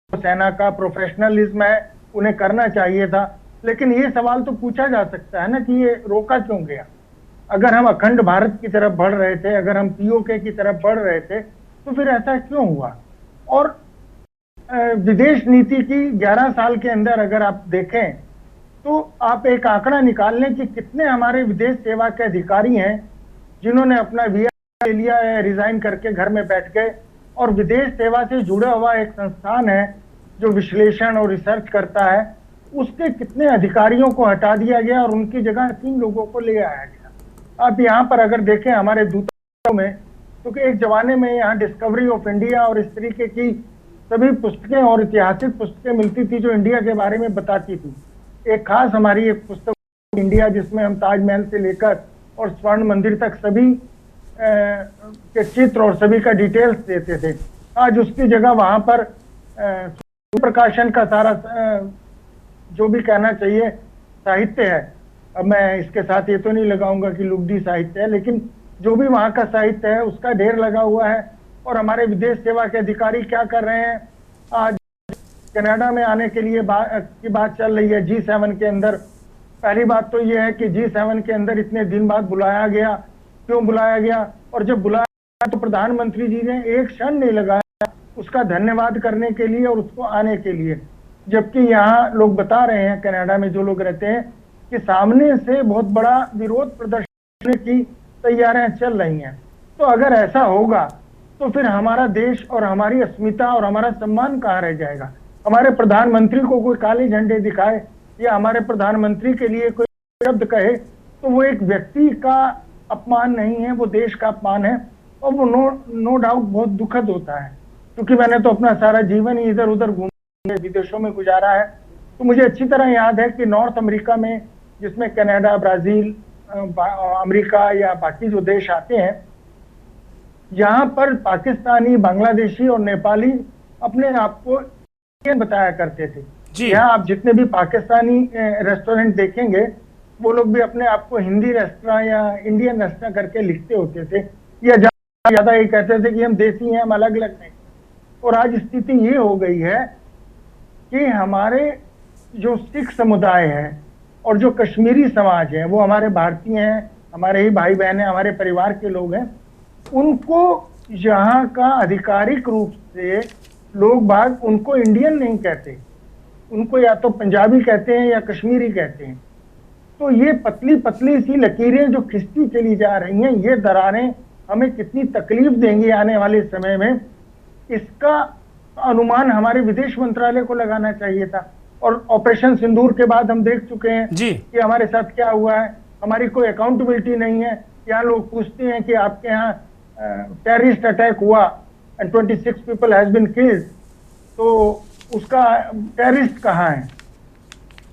Speaker 4: तो सेना का प्रोफेशनलिज्म है, उन्हें करना चाहिए था, लेकिन ये सवाल तो पूछा जा सकता है ना कि ये रोका क्यों गया? अगर हम अखंड भारत की तरफ बढ़ रहे थे, अगर हम पीओके की तरफ बढ़ रहे थे, तो फिर ऐसा क्यों हुआ? और विदेश नीति की 11 साल के अंदर अगर आप देखें तो आप एक आंकड़ा निकाल लें कि कितने हमारे विदेश सेवा के अधिकारी हैं जिन्होंने अपना वीजा ले लिया है, रिजाइन करके घर में बैठ गए, और विदेश सेवा से जुड़ा हुआ एक संस्थान है जो विश्लेषण और रिसर्च करता है, उसके कितने अधिकारियों को हटा दिया गया और उनकी जगह 3 लोगों को ले आया गया। आप यहाँ पर अगर देखें हमारे दूतावासों में, तो एक जमाने में यहाँ डिस्कवरी ऑफ इंडिया और इस तरीके की सभी पुस्तकें और ऐतिहासिक पुस्तकें मिलती थी जो इंडिया के बारे में बताती थी। एक खास हमारी एक पुस्तक इंडिया, जिसमें हम ताजमहल से लेकर और स्वर्ण मंदिर तक सभी के चित्र और सभी का डिटेल्स देते थे। आज उसकी जगह वहां पर प्रकाशन का सारा जो भी कहना चाहिए साहित्य है, अब मैं इसके साथ ये तो नहीं लगाऊंगा कि लुगदी साहित्य है, लेकिन जो भी वहां का साहित्य है उसका ढेर लगा हुआ है। और हमारे विदेश सेवा के अधिकारी क्या कर रहे हैं, आज कनाडा में आने के लिए की बात चल रही है G7 के अंदर। पहली बात तो ये है कि G7 के अंदर इतने दिन बाद बुलाया गया, क्यों बुलाया गया, और जब बुलाया तो प्रधानमंत्री जी ने एक क्षण नहीं लगाया उसका धन्यवाद करने के लिए और उसको आने के लिए। जबकि यहाँ लोग बता रहे हैं कनाडा में जो लोग रहते हैं कि सामने से बहुत बड़ा विरोध प्रदर्शन की तैयारियां चल रही हैं। तो अगर ऐसा होगा तो फिर हमारा देश और हमारी अस्मिता और हमारा सम्मान कहाँ रह जाएगा। हमारे प्रधानमंत्री को कोई काले झंडे दिखाए या हमारे प्रधानमंत्री के लिए कोई शब्द कहे तो वो एक व्यक्ति का अपमान नहीं है, वो देश का अपमान है। और वो नो डाउट बहुत दुखद होता है, क्योंकि मैंने तो अपना सारा जीवन ही इधर उधर घूम विदेशों में गुजारा है। तो मुझे अच्छी तरह याद है कि नॉर्थ अमेरिका में, जिसमें कनाडा, ब्राजील, अमेरिका या बाकी जो देश आते हैं, यहाँ पर पाकिस्तानी, बांग्लादेशी और नेपाली अपने आप को इंडियन बताया करते थे। यहाँ आप जितने भी पाकिस्तानी रेस्टोरेंट देखेंगे वो लोग भी अपने आप को हिंदी रेस्टोरेंट या इंडियन रेस्टोरेंट करके लिखते होते थे, या ज्यादा ये कहते थे कि हम देसी हैं, हम अलग अलग नहीं। और आज स्थिति ये हो गई है कि हमारे जो सिख समुदाय है और जो कश्मीरी समाज है, वो हमारे भारतीय हैं, हमारे ही भाई बहन हैं, हमारे परिवार के लोग हैं, उनको यहाँ का आधिकारिक रूप से लोग बाग उनको इंडियन नहीं कहते, उनको या तो पंजाबी कहते हैं या कश्मीरी कहते हैं। तो ये पतली पतली सी लकीरें जो खिंचती चली जा रही हैं, ये दरारें हमें कितनी तकलीफ देंगी आने वाले समय में, इसका अनुमान हमारे विदेश मंत्रालय को लगाना चाहिए था। और ऑपरेशन सिंदूर के बाद हम देख चुके हैं कि हमारे साथ क्या हुआ है, हमारी कोई अकाउंटेबिलिटी नहीं है। यहाँ लोग पूछते हैं कि आपके यहाँ टेररिस्ट अटैक हुआ and 26 people has been killed, तो उसका टेररिस्ट कहाँ है?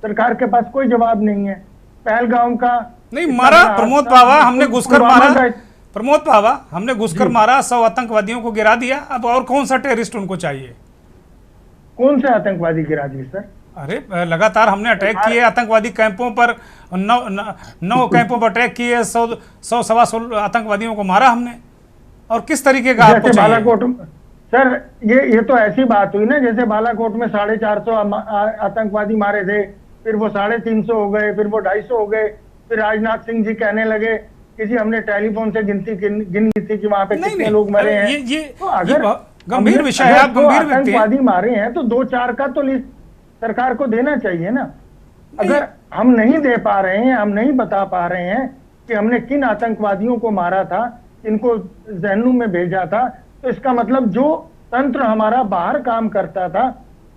Speaker 4: सरकार के पास कोई जवाब नहीं है। पहलगाम का
Speaker 1: नहीं मारा प्रमोद पावा, हमने घुसकर मारा प्रमोद पावा, हमने घुसकर मारा, 100 आतंकवादियों को गिरा दिया। अब और कौन सा टेररिस्ट उनको चाहिए? कौन से
Speaker 4: आतंकवादी गिरा दिए सर?
Speaker 1: अरे लगातार हमने अटैक किए आतंकवादी कैंपों पर, 9 कैंपों पर अटैक किए, 100-125 आतंकवादियों को मारा हमने। और किस तरीके का आपको चाहिए?
Speaker 4: बालाकोट सर, ये तो ऐसी बात हुई ना, जैसे बालाकोट में 450 आतंकवादी मारे थे, फिर वो 350 हो गए, फिर वो 250 हो गए, फिर राजनाथ सिंह जी कहने लगे कि जी हमने टेलीफोन से गिन ली थी कि वहां पे कितने लोग मरे हैं।
Speaker 1: ये
Speaker 4: तो अगर
Speaker 1: गंभीर विषय है, आप गंभीर
Speaker 4: आतंकवादी मारे हैं तो 2-4 का तो लिस्ट सरकार को देना चाहिए ना। अगर हम नहीं दे पा रहे हैं, हम नहीं बता पा रहे हैं कि हमने किन आतंकवादियों को मारा था, किनको जहन्नुम में भेजा था, तो इसका मतलब जो तंत्र हमारा बाहर काम करता था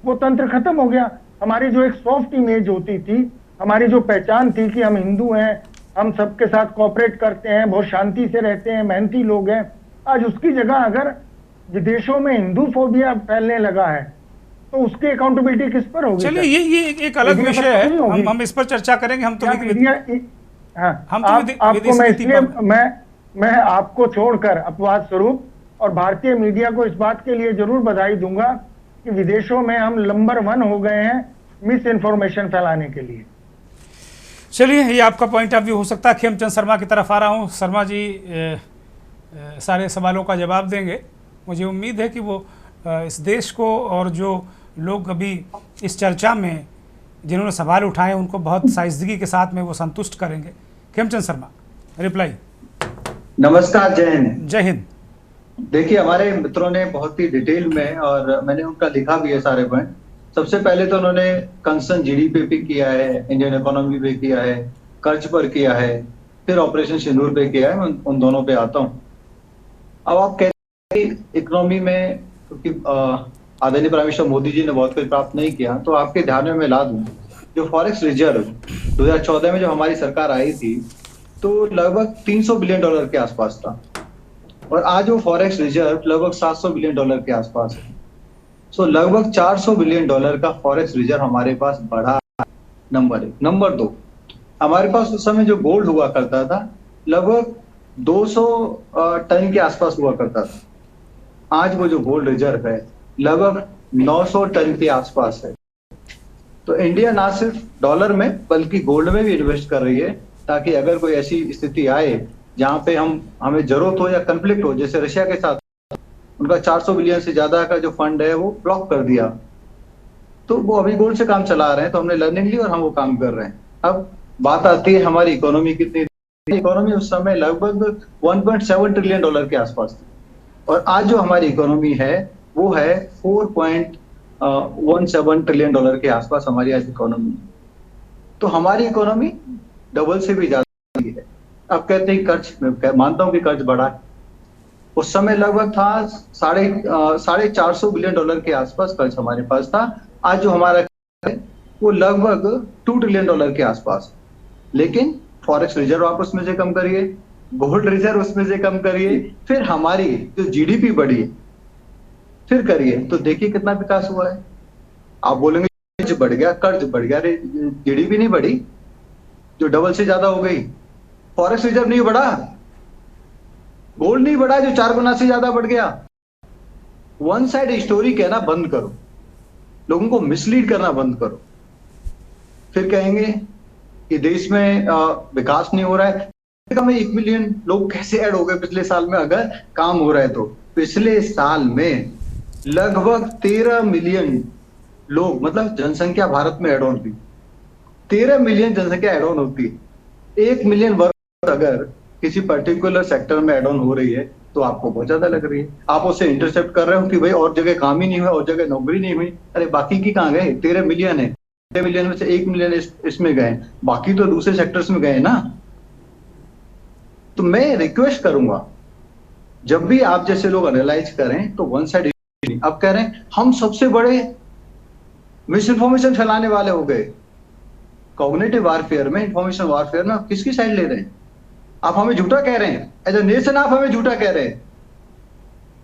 Speaker 4: वो तंत्र खत्म हो गया। हमारी जो एक सॉफ्ट इमेज होती थी, हमारी जो पहचान थी कि हम हिंदू हैं, हम सबके साथ कोऑपरेट करते हैं, बहुत शांति से रहते हैं, मेहनती लोग हैं, आज उसकी जगह अगर विदेशों में हिंदू फोबिया फैलने लगा है तो उसकी अकाउंटेबिलिटी किस पर होगी?
Speaker 1: चलिए ये एक अलग विषय है, हम इस पर चर्चा करेंगे। हम तो
Speaker 4: मैं आपको छोड़कर अपवाद स्वरूप और भारतीय मीडिया को इस बात के लिए जरूर बधाई दूंगा कि विदेशों में हम नंबर 1 हो गए हैं मिस इन्फॉर्मेशन फैलाने के लिए।
Speaker 1: चलिए, ये आपका पॉइंट ऑफ व्यू हो सकता है। खेमचंद शर्मा की तरफ आ रहा हूँ। शर्मा जी सारे सवालों का जवाब देंगे। मुझे उम्मीद है कि वो इस देश को और जो लोग अभी इस चर्चा में जिन्होंने सवाल उठाए उनको बहुत साइजगी के साथ में वो संतुष्ट करेंगे। खेमचंद शर्मा, रिप्लाई।
Speaker 5: नमस्कार, जय हिंद।
Speaker 1: जय हिंद।
Speaker 5: देखिए, हमारे मित्रों ने बहुत ही डिटेल में, और मैंने उनका लिखा भी है सारे पॉइंट। सबसे पहले तो उन्होंने कंसर्न जीडीपी पे किया है, इंडियन इकोनॉमी पे किया है, कर्ज पर किया है, फिर ऑपरेशन सिंदूर पे किया है। मैं उन दोनों पे आता हूँ। अब आप कहते हैं इकोनॉमी में, क्योंकि आदरणीय प्राइम मिनिस्टर मोदी जी ने बहुत कुछ प्राप्त नहीं किया, तो आपके ध्यान में मैं ला दूं, जो फॉरेक्स रिजर्व 2014 में जब हमारी सरकार आई थी तो लगभग $300 बिलियन के आसपास था, और आज वो फॉरेक्स रिजर्व लगभग $700 बिलियन के आसपास है। सो लगभग $400 बिलियन का फॉरेक्स रिजर्व हमारे पास बढ़ा है, नंबर 1। नंबर 2, हमारे पास उस समय जो गोल्ड हुआ करता था लगभग 200 टन के आसपास हुआ करता था। आज वो जो गोल्ड रिजर्व है लगभग 900 टन के आसपास है। तो इंडिया ना सिर्फ डॉलर में बल्कि गोल्ड में भी इन्वेस्ट कर रही है, ताकि अगर कोई ऐसी स्थिति आए जहां पे हमें जरूरत हो या कंफ्लिक्ट हो, जैसे रशिया के साथ उनका 400 बिलियन से ज्यादा का जो फंड है वो ब्लॉक कर दिया, तो वो अभी गोल्ड से काम चला रहे हैं। तो हमने लर्निंग ली और हम वो काम कर रहे हैं। अब बात आती है हमारी इकोनॉमी कितनी, इकोनॉमी उस समय लगभग 1.7 ट्रिलियन डॉलर के आसपास थी, और आज जो हमारी इकोनॉमी है वो है 4.17 ट्रिलियन डॉलर के आसपास हमारी आज इकोनॉमी। तो हमारी इकोनॉमी डबल से भी ज्यादा है। अब कहते हैं कर्ज, मैं मानता हूं कि कर्ज बढ़ा है। उस समय लगभग था 450 बिलियन डॉलर के आसपास कर्ज हमारे पास था। आज जो हमारा है वो लगभग 2 ट्रिलियन डॉलर के आसपास। लेकिन फॉरेक्स रिजर्व आप उसमें से कम करिए, गोल्ड रिजर्व उसमें से कम करिए, फिर हमारी जो जीडीपी बढ़ी फिर करिए, तो देखिए कितना विकास हुआ है। आप बोलेंगे कर्ज बढ़ गया, कर्ज बढ़ गया, अरे जीडीपी नहीं बढ़ी जो डबल से ज्यादा हो गई, फॉरेक्स रिजर्व नहीं बढ़ा, गोल्ड नहीं बढ़ा जो 4 गुना से ज्यादा बढ़ गया। वन साइड स्टोरी कहना बंद करो, लोगों को मिसलीड करना बंद करो। फिर कहेंगे कि देश में विकास नहीं हो रहा है। में 1 मिलियन लोग कैसे ऐड हो गए पिछले साल में, अगर काम हो रहा है तो। पिछले साल में लगभग 13 मिलियन लोग, मतलब जनसंख्या भारत में एड ऑन हुई। 13 मिलियन जनसंख्या एड ऑन होती है। 1 मिलियन वर्ग अगर किसी पर्टिकुलर सेक्टर में एड ऑन हो रही है तो आपको बहुत ज्यादा लग रही है। आप उसे इंटरसेप्ट कर रहे हो कि भाई और जगह काम ही नहीं हुआ, और जगह नौकरी नहीं हुई। अरे बाकी की कहाँ गए? 13 मिलियन है, 13 मिलियन में से 1 मिलियन इसमें गए, बाकी तो दूसरे सेक्टर्स में गए ना। तो मैं रिक्वेस्ट करूंगा, जब भी आप जैसे लोग एनालाइज करें तो वन साइड। अब कह रहे हैं हम सबसे बड़े मिस इन्फॉर्मेशन फैलाने वाले हो गए। कॉग्निटिव वारफेयर में, इंफॉर्मेशन वारफेयर में आप किसकी साइड ले रहे हैं? आप हमें झूठा कह रहे हैं, एज ए नेशन आप हमें झूठा कह रहे हैं।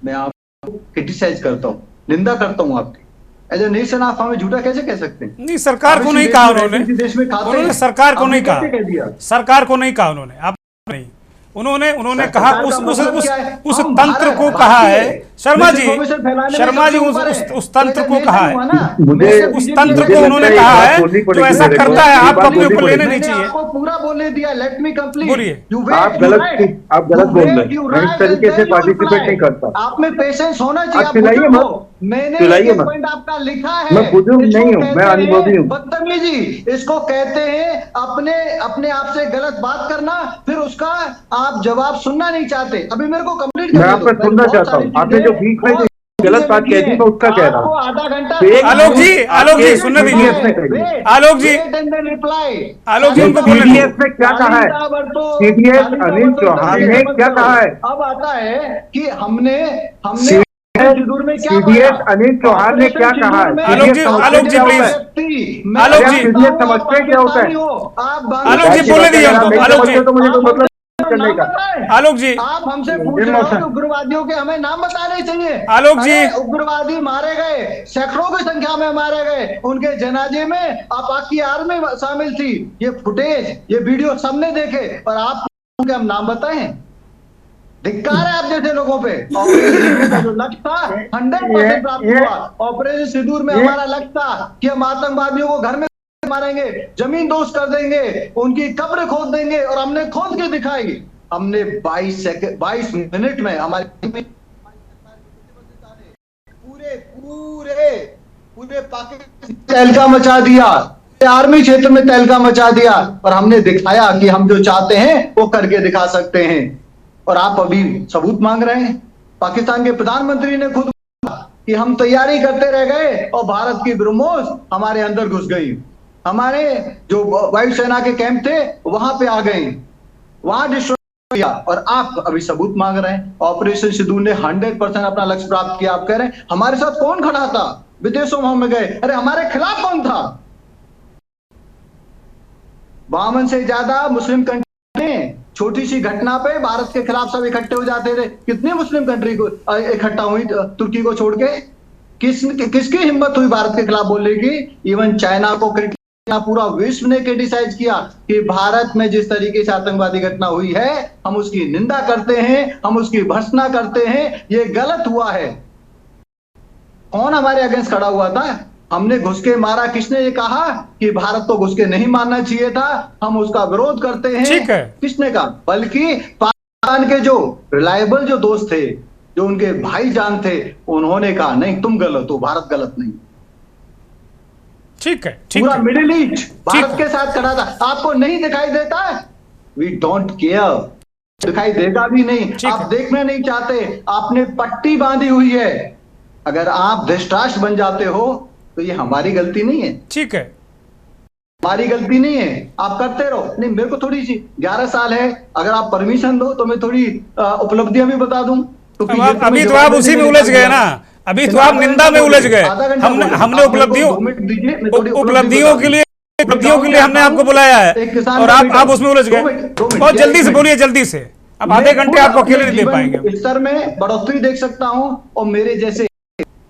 Speaker 5: मैं आपको क्रिटिसाइज करता हूं, निंदा करता हूं आपकी। एज ए नेशन आप हमें झूठा कैसे कह सकते हैं?
Speaker 1: नहीं, सरकार को नहीं कहा उन्होंने,
Speaker 5: देश में खाते
Speaker 1: उन्होंने
Speaker 5: हैं,
Speaker 1: सरकार को नहीं
Speaker 5: आपने
Speaker 1: कहा,
Speaker 5: कैसे कह दिया?
Speaker 1: सरकार को नहीं कहा उन्होंने, आप नहीं, उन्होंने कहा
Speaker 5: सरकार का मतलब क्या है?
Speaker 1: उस
Speaker 5: हम
Speaker 1: तंत्र को
Speaker 5: भारत
Speaker 1: कहा है,
Speaker 5: भारतीय
Speaker 1: शर्मा जी
Speaker 5: मिसइन्फॉर्मेशन फैलाने में
Speaker 1: शर्मा जी
Speaker 5: सबसे ऊपर है।
Speaker 1: उस तंत्र
Speaker 5: तो
Speaker 1: को
Speaker 5: ऐसा
Speaker 1: कहा
Speaker 5: नहीं हुआ
Speaker 1: है,
Speaker 5: ना।
Speaker 3: मुझे
Speaker 1: उस
Speaker 5: बीजेपी
Speaker 1: तंत्र को
Speaker 3: मुझे
Speaker 1: उन्होंने
Speaker 3: लगता है
Speaker 1: कहा
Speaker 3: बात
Speaker 1: है
Speaker 3: बोलनी
Speaker 1: जो
Speaker 3: पड़ेगी
Speaker 1: ऐसा
Speaker 3: मेरे को।
Speaker 1: करता है
Speaker 3: ये
Speaker 1: आपको
Speaker 3: बात
Speaker 1: अपने
Speaker 3: बोलनी
Speaker 1: ऊपर लेना
Speaker 3: पड़ेगी।
Speaker 1: नहीं
Speaker 5: मैंने
Speaker 1: चाहिए।
Speaker 5: आपको पूरा बोलने दिया, लेट मी कंप्लीट।
Speaker 1: बोलिए।
Speaker 3: आप गलत बोल रहे हैं, मैं इस तरीके से पार्टिसिपेट नहीं करता।
Speaker 5: आप में पेशेंस होना चाहिए।
Speaker 3: आप चिल्लाइए
Speaker 5: बुजुर्ग
Speaker 3: मत,
Speaker 5: हो। मैंने
Speaker 3: चिल्लाइए
Speaker 5: एक
Speaker 3: मत।
Speaker 5: पॉइंट आपका लिखा है।
Speaker 3: मैं बुजुर्ग
Speaker 5: इसको
Speaker 3: नहीं हूं, मैं
Speaker 5: कहते
Speaker 3: अनुभवी
Speaker 5: हैं
Speaker 3: हूं।
Speaker 5: बदतमीजी। इसको कहते हैं अपने आप से गलत बात करना, फिर उसका आप जवाब सुनना नहीं चाहते। अभी मेरे को कंप्लीट
Speaker 3: मैं
Speaker 5: करने
Speaker 3: आपका
Speaker 5: दो। मैंने
Speaker 3: सुनना
Speaker 5: बहुत
Speaker 3: चाहता
Speaker 5: सारी
Speaker 3: हूं। आपने जो
Speaker 5: चीजें,
Speaker 3: बीच में
Speaker 5: बहुत
Speaker 3: गलत
Speaker 5: चीजें
Speaker 3: बात
Speaker 5: लिखी
Speaker 3: कह दी,
Speaker 5: हैं।
Speaker 3: मैं उसका कह रहा
Speaker 5: आपको
Speaker 3: हूं।
Speaker 5: आधा घंटा
Speaker 3: तो एक
Speaker 1: आलोक जी, आलोक जी, सुनने दीजिए। आलोक जी, आलोक जी, उनको बोलने दीजिए।
Speaker 3: सीडीएस ने क्या कहा है? सीडीएस अनिल चौहान ने क्या कहा है?
Speaker 5: अब आता है कि हमने
Speaker 3: सीडीएस अनिल चौहान ने क्या कहा है?
Speaker 1: आलोक जी, आलोक जी, प्लीज। आलोक जी,
Speaker 3: सीडीएस समझते क्या होता है?
Speaker 1: आलोक जी, बोलने दीजिए उनको। आलोक जी,
Speaker 3: तो मुझे कोई मतलब करने का।
Speaker 1: आलोक जी,
Speaker 5: आप हमसे पूछ रहे हो कि उग्रवादियों के हमें नाम बताने चाहिए।
Speaker 1: आलोक जी,
Speaker 5: अरे उग्रवादी मारे गए, सैकड़ों की संख्या में मारे गए। उनके जनाजे में पाक आर्मी शामिल थी। ये फुटेज, ये वीडियो सबने देखे, और आप हम नाम बताएं? धिक्कार है आप जैसे लोगों पे। ऑपरेशन सिंदूर का जो लक्ष्य था 100% प्राप्त हुआ। ऑपरेशन सिंदूर में हमारा लक्ष्य था कि हम आतंकवादियों को घर में मारेंगे, जमीन दोस्त कर देंगे, उनकी कब्र खोद देंगे, और हमने खोद के दिखाई। हमने 22 मिनट में हमारे पूरे पाकिस्तान तहलका मचा दिया, आर्मी क्षेत्र में तहलका मचा दिया, और हमने दिखाया कि हम जो चाहते हैं वो करके दिखा सकते हैं। और आप अभी सबूत मांग रहे हैं। पाकिस्तान के प्रधानमंत्री ने खुद कि हम तैयारी करते रह गए और भारत की ब्रह्मोस हमारे अंदर घुस गई, हमारे जो वायुसेना के कैंप थे वहां पे आ गई, वहां डिस्ट्रॉय किया, और आप अभी सबूत मांग रहे हैं। ऑपरेशन सिंदूर ने 100% अपना लक्ष्य प्राप्त किया। आप कह रहे हैं हमारे साथ कौन खड़ा था? विदेशों में हम गए, अरे हमारे खिलाफ कौन था? 52 से ज्यादा मुस्लिम कंट्री ने छोटी सी घटना पे भारत के खिलाफ सब इकट्ठे हो जाते थे। कितनी मुस्लिम कंट्री को इकट्ठा हुई तुर्की को छोड़ के? किसकी हिम्मत हुई भारत के खिलाफ बोलने की? इवन चाइना को पूरा विश्व ने क्रिटिसाइज किया कि भारत में जिस तरीके से आतंकवादी घटना हुई है हम उसकी निंदा करते हैं, हम उसकी भर्त्सना करते हैं, ये गलत हुआ है। कौन हमारे अगेंस्ट खड़ा हुआ था? हमने घुस के मारा, किसने ये कहा कि भारत को घुस के नहीं मारना चाहिए था, हम उसका विरोध करते हैं?
Speaker 1: ठीक है।
Speaker 5: किसने कहा? बल्कि पाकिस्तान के जो रिलायबल जो दोस्त थे, जो उनके भाईजान थे, उन्होंने कहा नहीं तुम गलत हो, भारत गलत नहीं।
Speaker 1: ठीक है, ठीक
Speaker 5: पूरा
Speaker 1: है।
Speaker 5: मिडिल ईस्ट भारत
Speaker 1: है।
Speaker 5: के साथ खड़ा था। आपको नहीं दिखाई देता है? वी डोंट केयर, दिखाई देगा भी नहीं, आप
Speaker 1: है।
Speaker 5: देखना नहीं चाहते, आपने पट्टी बांधी हुई है। अगर आप धृतराष्ट्र बन जाते हो तो ये हमारी गलती नहीं है,
Speaker 1: ठीक है,
Speaker 5: हमारी गलती नहीं है, आप करते रहो। नहीं, मेरे को थोड़ी सी 11 साल है, अगर आप परमिशन दो तो मैं थोड़ी उपलब्धियां भी बता दूं। तो
Speaker 1: अब आप अभी तो आप उसी में उलझ गए ना, अभी तो आप निंदा में उलझ गए। हमने उपलब्धियों के लिए हमने आपको बुलाया है और आप उसमें उलझ गए। बहुत जल्दी से बोलिए, जल्दी से। अब आधे घंटे आपको अकेले नहीं दे पाएंगे।
Speaker 5: स्तर में बढ़ोतरी देख सकता हूं और मेरे जैसे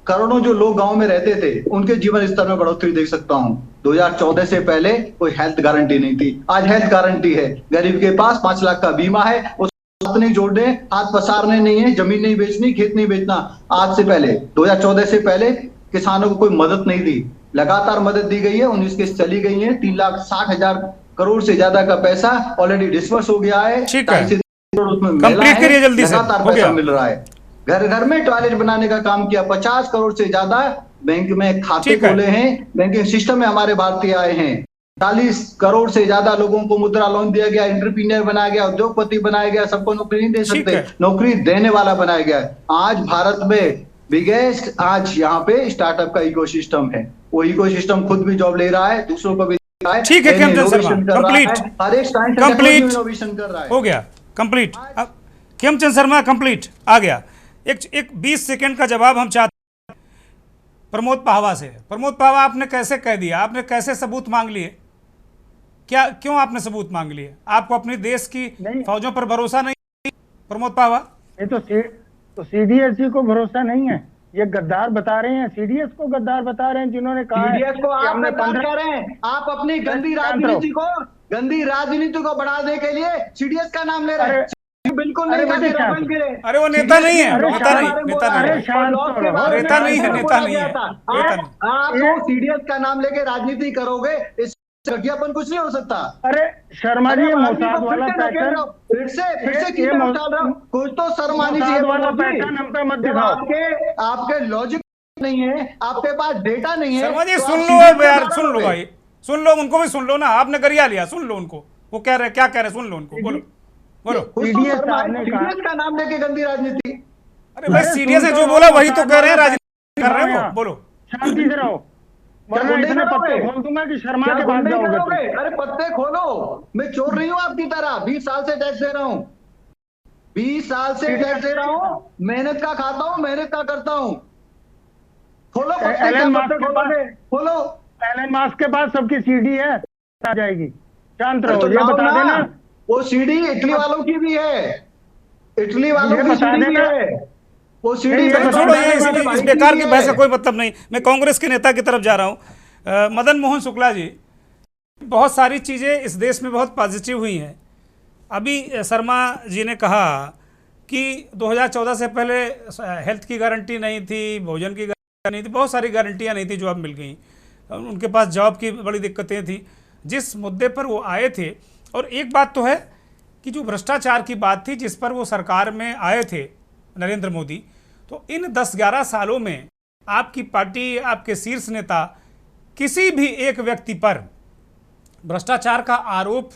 Speaker 5: करोड़ों जो लोग गांव में रहते थे उनके जीवन स्तर में बढ़ोतरी देख सकता हूं। 2014 से पहले कोई हेल्थ गारंटी नहीं थी, आज हेल्थ गारंटी है। गरीब के पास 5 लाख का बीमा है, हाथ नहीं जोड़ने, हाथ पसारने नहीं है, जमीन नहीं बेचनी, खेत नहीं बेचना। आज से पहले 2014 से पहले किसानों को कोई मदद नहीं दी, लगातार मदद दी गई है। 19 किस्त चली गई है, 3,60,000 करोड़ से ज्यादा का पैसा ऑलरेडी डिस्बर्स हो गया है।
Speaker 1: कंप्लीट करिए जल्दी से,
Speaker 5: लगातार पैसा मिल रहा है। घर घर में टॉयलेट बनाने का काम किया, 50 करोड़ से ज्यादा बैंक में खाते खोले हैं, बैंकिंग सिस्टम में हमारे भारतीय आए हैं। 40 करोड़ से ज्यादा लोगों को मुद्रा लोन दिया गया, एंटरप्रीनियर बनाया गया, उद्योगपति बनाया गया। सबको नौकरी नहीं दे सकते, नौकरी देने वाला बनाया गया। आज भारत में बिगेस्ट आज यहाँ पे स्टार्टअप का इकोसिस्टम है। वो इकोसिस्टम खुद भी जॉब ले रहा है, दूसरों को भी दे रहा है।
Speaker 1: ठीक है, खेमचंद शर्मा कंप्लीट,
Speaker 5: हर एक साइंस
Speaker 1: कंप्लीट
Speaker 5: इनोवेशन कर रहा है।
Speaker 1: हो गया, कंप्लीट। खेमचंद शर्मा कंप्लीट आ गया। एक 20 सेकंड का जवाब हम चाहते हैं प्रमोद पाहवा से। प्रमोद पाहवा, आपने कैसे कह दिया, आपने कैसे सबूत मांग लिए? क्या, क्यों आपने सबूत मांग लिए? आपको अपने देश की फौजों पर भरोसा नहीं? प्रमोद पाहवा,
Speaker 4: ये तो सीडीएस को भरोसा नहीं है, ये गद्दार बता रहे हैं, सीडीएस को गद्दार बता रहे हैं, जिन्होंने कहा
Speaker 5: सीडीएस को आप गद्दार कह रहे हैं। आप अपनी गंदी राजनीति को बढ़ाने के लिए सीडीएस का नाम ले रहे हैं। बिल्कुल नहीं,
Speaker 1: अरे वो नेता नहीं है, नेता नहीं है, नेता नहीं है।
Speaker 5: आप सीडीएस का नाम लेके राजनीति करोगे, इस घटियापन कुछ नहीं हो सकता।
Speaker 4: अरे शर्मा जी, मोसाद वाला पैटर्न
Speaker 5: फिर से कुछ तो शर्म आनी चाहिए वाला पैटर्न हम पे मत दिखाओ। आपके लॉजिक नहीं है, आपके पास डेटा नहीं है।
Speaker 1: शर्मा जी सुन लो यार, सुन लो भाई, सुन लो, उनको भी सुन लो ना। आपने गरिया लिया, सुन लो उनको, वो कह रहे क्या कह रहे, सुन लो उनको। बोलो बोलो।
Speaker 5: सीडीएस का नाम लेके गंदी राजनीति।
Speaker 1: अरे भाई सीडीएस है, जो बोला वही तो कह रहे हैं, राजनीति कर रहे हैं। बोलो,
Speaker 4: शांति से रहो, वरना इतने पत्ते खोल दूंगा कि शर्मा के पास जाओगे।
Speaker 5: अरे पत्ते खोलो, मैं चोर नहीं हूँ आपकी तरह। 20 साल से टैक्स दे रहा हूँ, 20 साल से टैक्स दे रहा हूँ, मेहनत का खाता हूँ, मेहनत का करता हूँ। खोलो
Speaker 4: एलन मास्क के पास सबकी सीडी है, आ जाएगी। शांत रहो, ये बता देना।
Speaker 5: वो सीडी इटली वालों की भी है, इटली वालों की सीडी भी है। वो सीडी
Speaker 1: छोड़ो, ये इस बेकार की बहस का कोई मतलब नहीं। मैं कांग्रेस के नेता की तरफ जा रहा हूँ। मदन मोहन शुक्ला जी, बहुत सारी चीज़ें इस देश में बहुत पॉजिटिव हुई हैं। अभी शर्मा जी ने कहा कि 2014 से पहले हेल्थ की गारंटी नहीं थी, भोजन की गारंटी नहीं थी, बहुत सारी गारंटियाँ नहीं थी जो अब मिल गई। उनके पास जॉब की बड़ी दिक्कतें थी। जिस मुद्दे पर वो आए थे, और एक बात तो है कि जो भ्रष्टाचार की बात थी जिस पर वो सरकार में आए थे नरेंद्र मोदी, तो इन 10-11 सालों में आपकी पार्टी, आपके शीर्ष नेता किसी भी एक व्यक्ति पर भ्रष्टाचार का आरोप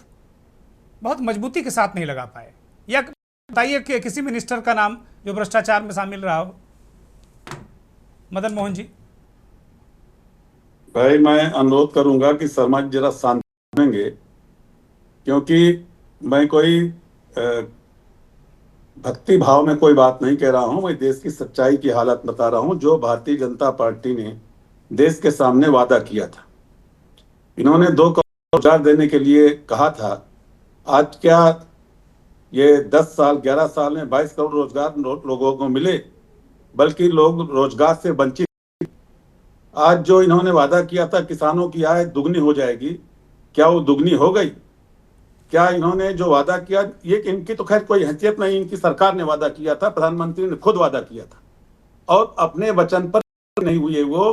Speaker 1: बहुत मजबूती के साथ नहीं लगा पाए। या बताइए कि किसी मिनिस्टर का नाम जो भ्रष्टाचार में शामिल रहा हो। मदन मोहन जी।
Speaker 6: भाई मैं अनुरोध करूंगा कि शर्मा जी जरा शांत रहेंगे, क्योंकि मैं कोई भक्ति भाव में कोई बात नहीं कह रहा हूं। मैं देश की सच्चाई की हालत बता रहा हूं, जो भारतीय जनता पार्टी ने देश के सामने वादा किया था। इन्होंने 2 करोड़ रोजगार देने के लिए कहा था। आज क्या ये 10 साल 11 साल में 22 करोड़ रोजगार लोगों को मिले, बल्कि लोग रोजगार से वंचित। आज जो इन्होंने वादा किया था किसानों की आय दुगनी हो जाएगी, क्या वो दुगनी हो गई? क्या इन्होंने जो वादा किया, ये इनकी तो खैर कोई हैसियत नहीं, इनकी सरकार ने वादा किया था, प्रधानमंत्री ने खुद वादा किया था और अपने वचन पर नहीं हुए वो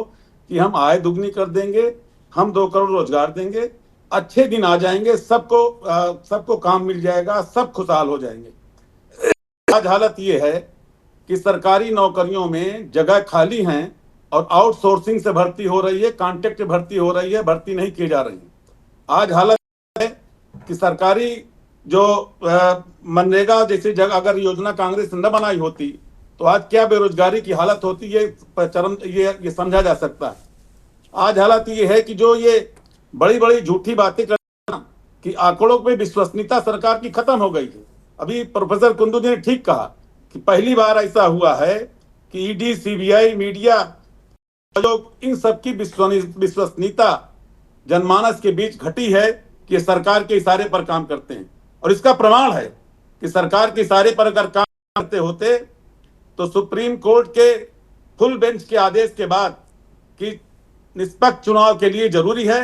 Speaker 6: कि हम आय दुगनी कर देंगे, हम 2 करोड़ रोजगार देंगे, अच्छे दिन आ जाएंगे, सबको काम मिल जाएगा, सब खुशहाल हो जाएंगे। आज हालत ये है कि सरकारी नौकरियों में जगह खाली हैं और आउटसोर्सिंग से भर्ती हो रही है, कॉन्ट्रैक्ट भर्ती हो रही है, भर्ती नहीं की जा रही है। आज हालत है कि सरकारी जो मनरेगा जैसी जगह अगर योजना कांग्रेस ने न बनाई होती तो आज क्या बेरोजगारी की हालत होती, ये समझा जा सकता है। आज हालत ये है कि जो ये बड़ी बड़ी झूठी बातें करना कि आंकड़ों पे विश्वसनीयता सरकार की खत्म हो गई है। अभी प्रोफेसर कुंडू जी ने ठीक कहा कि पहली बार ऐसा हुआ है कि ईडी, सीबीआई, मीडिया, जो इन सब की विश्वसनीयता जनमानस के बीच घटी है कि सरकार के इशारे पर काम करते हैं। और इसका प्रमाण है कि सरकार के इशारे पर अगर काम करते होते तो सुप्रीम कोर्ट के फुल बेंच के आदेश के बाद कि निष्पक्ष चुनाव के लिए जरूरी है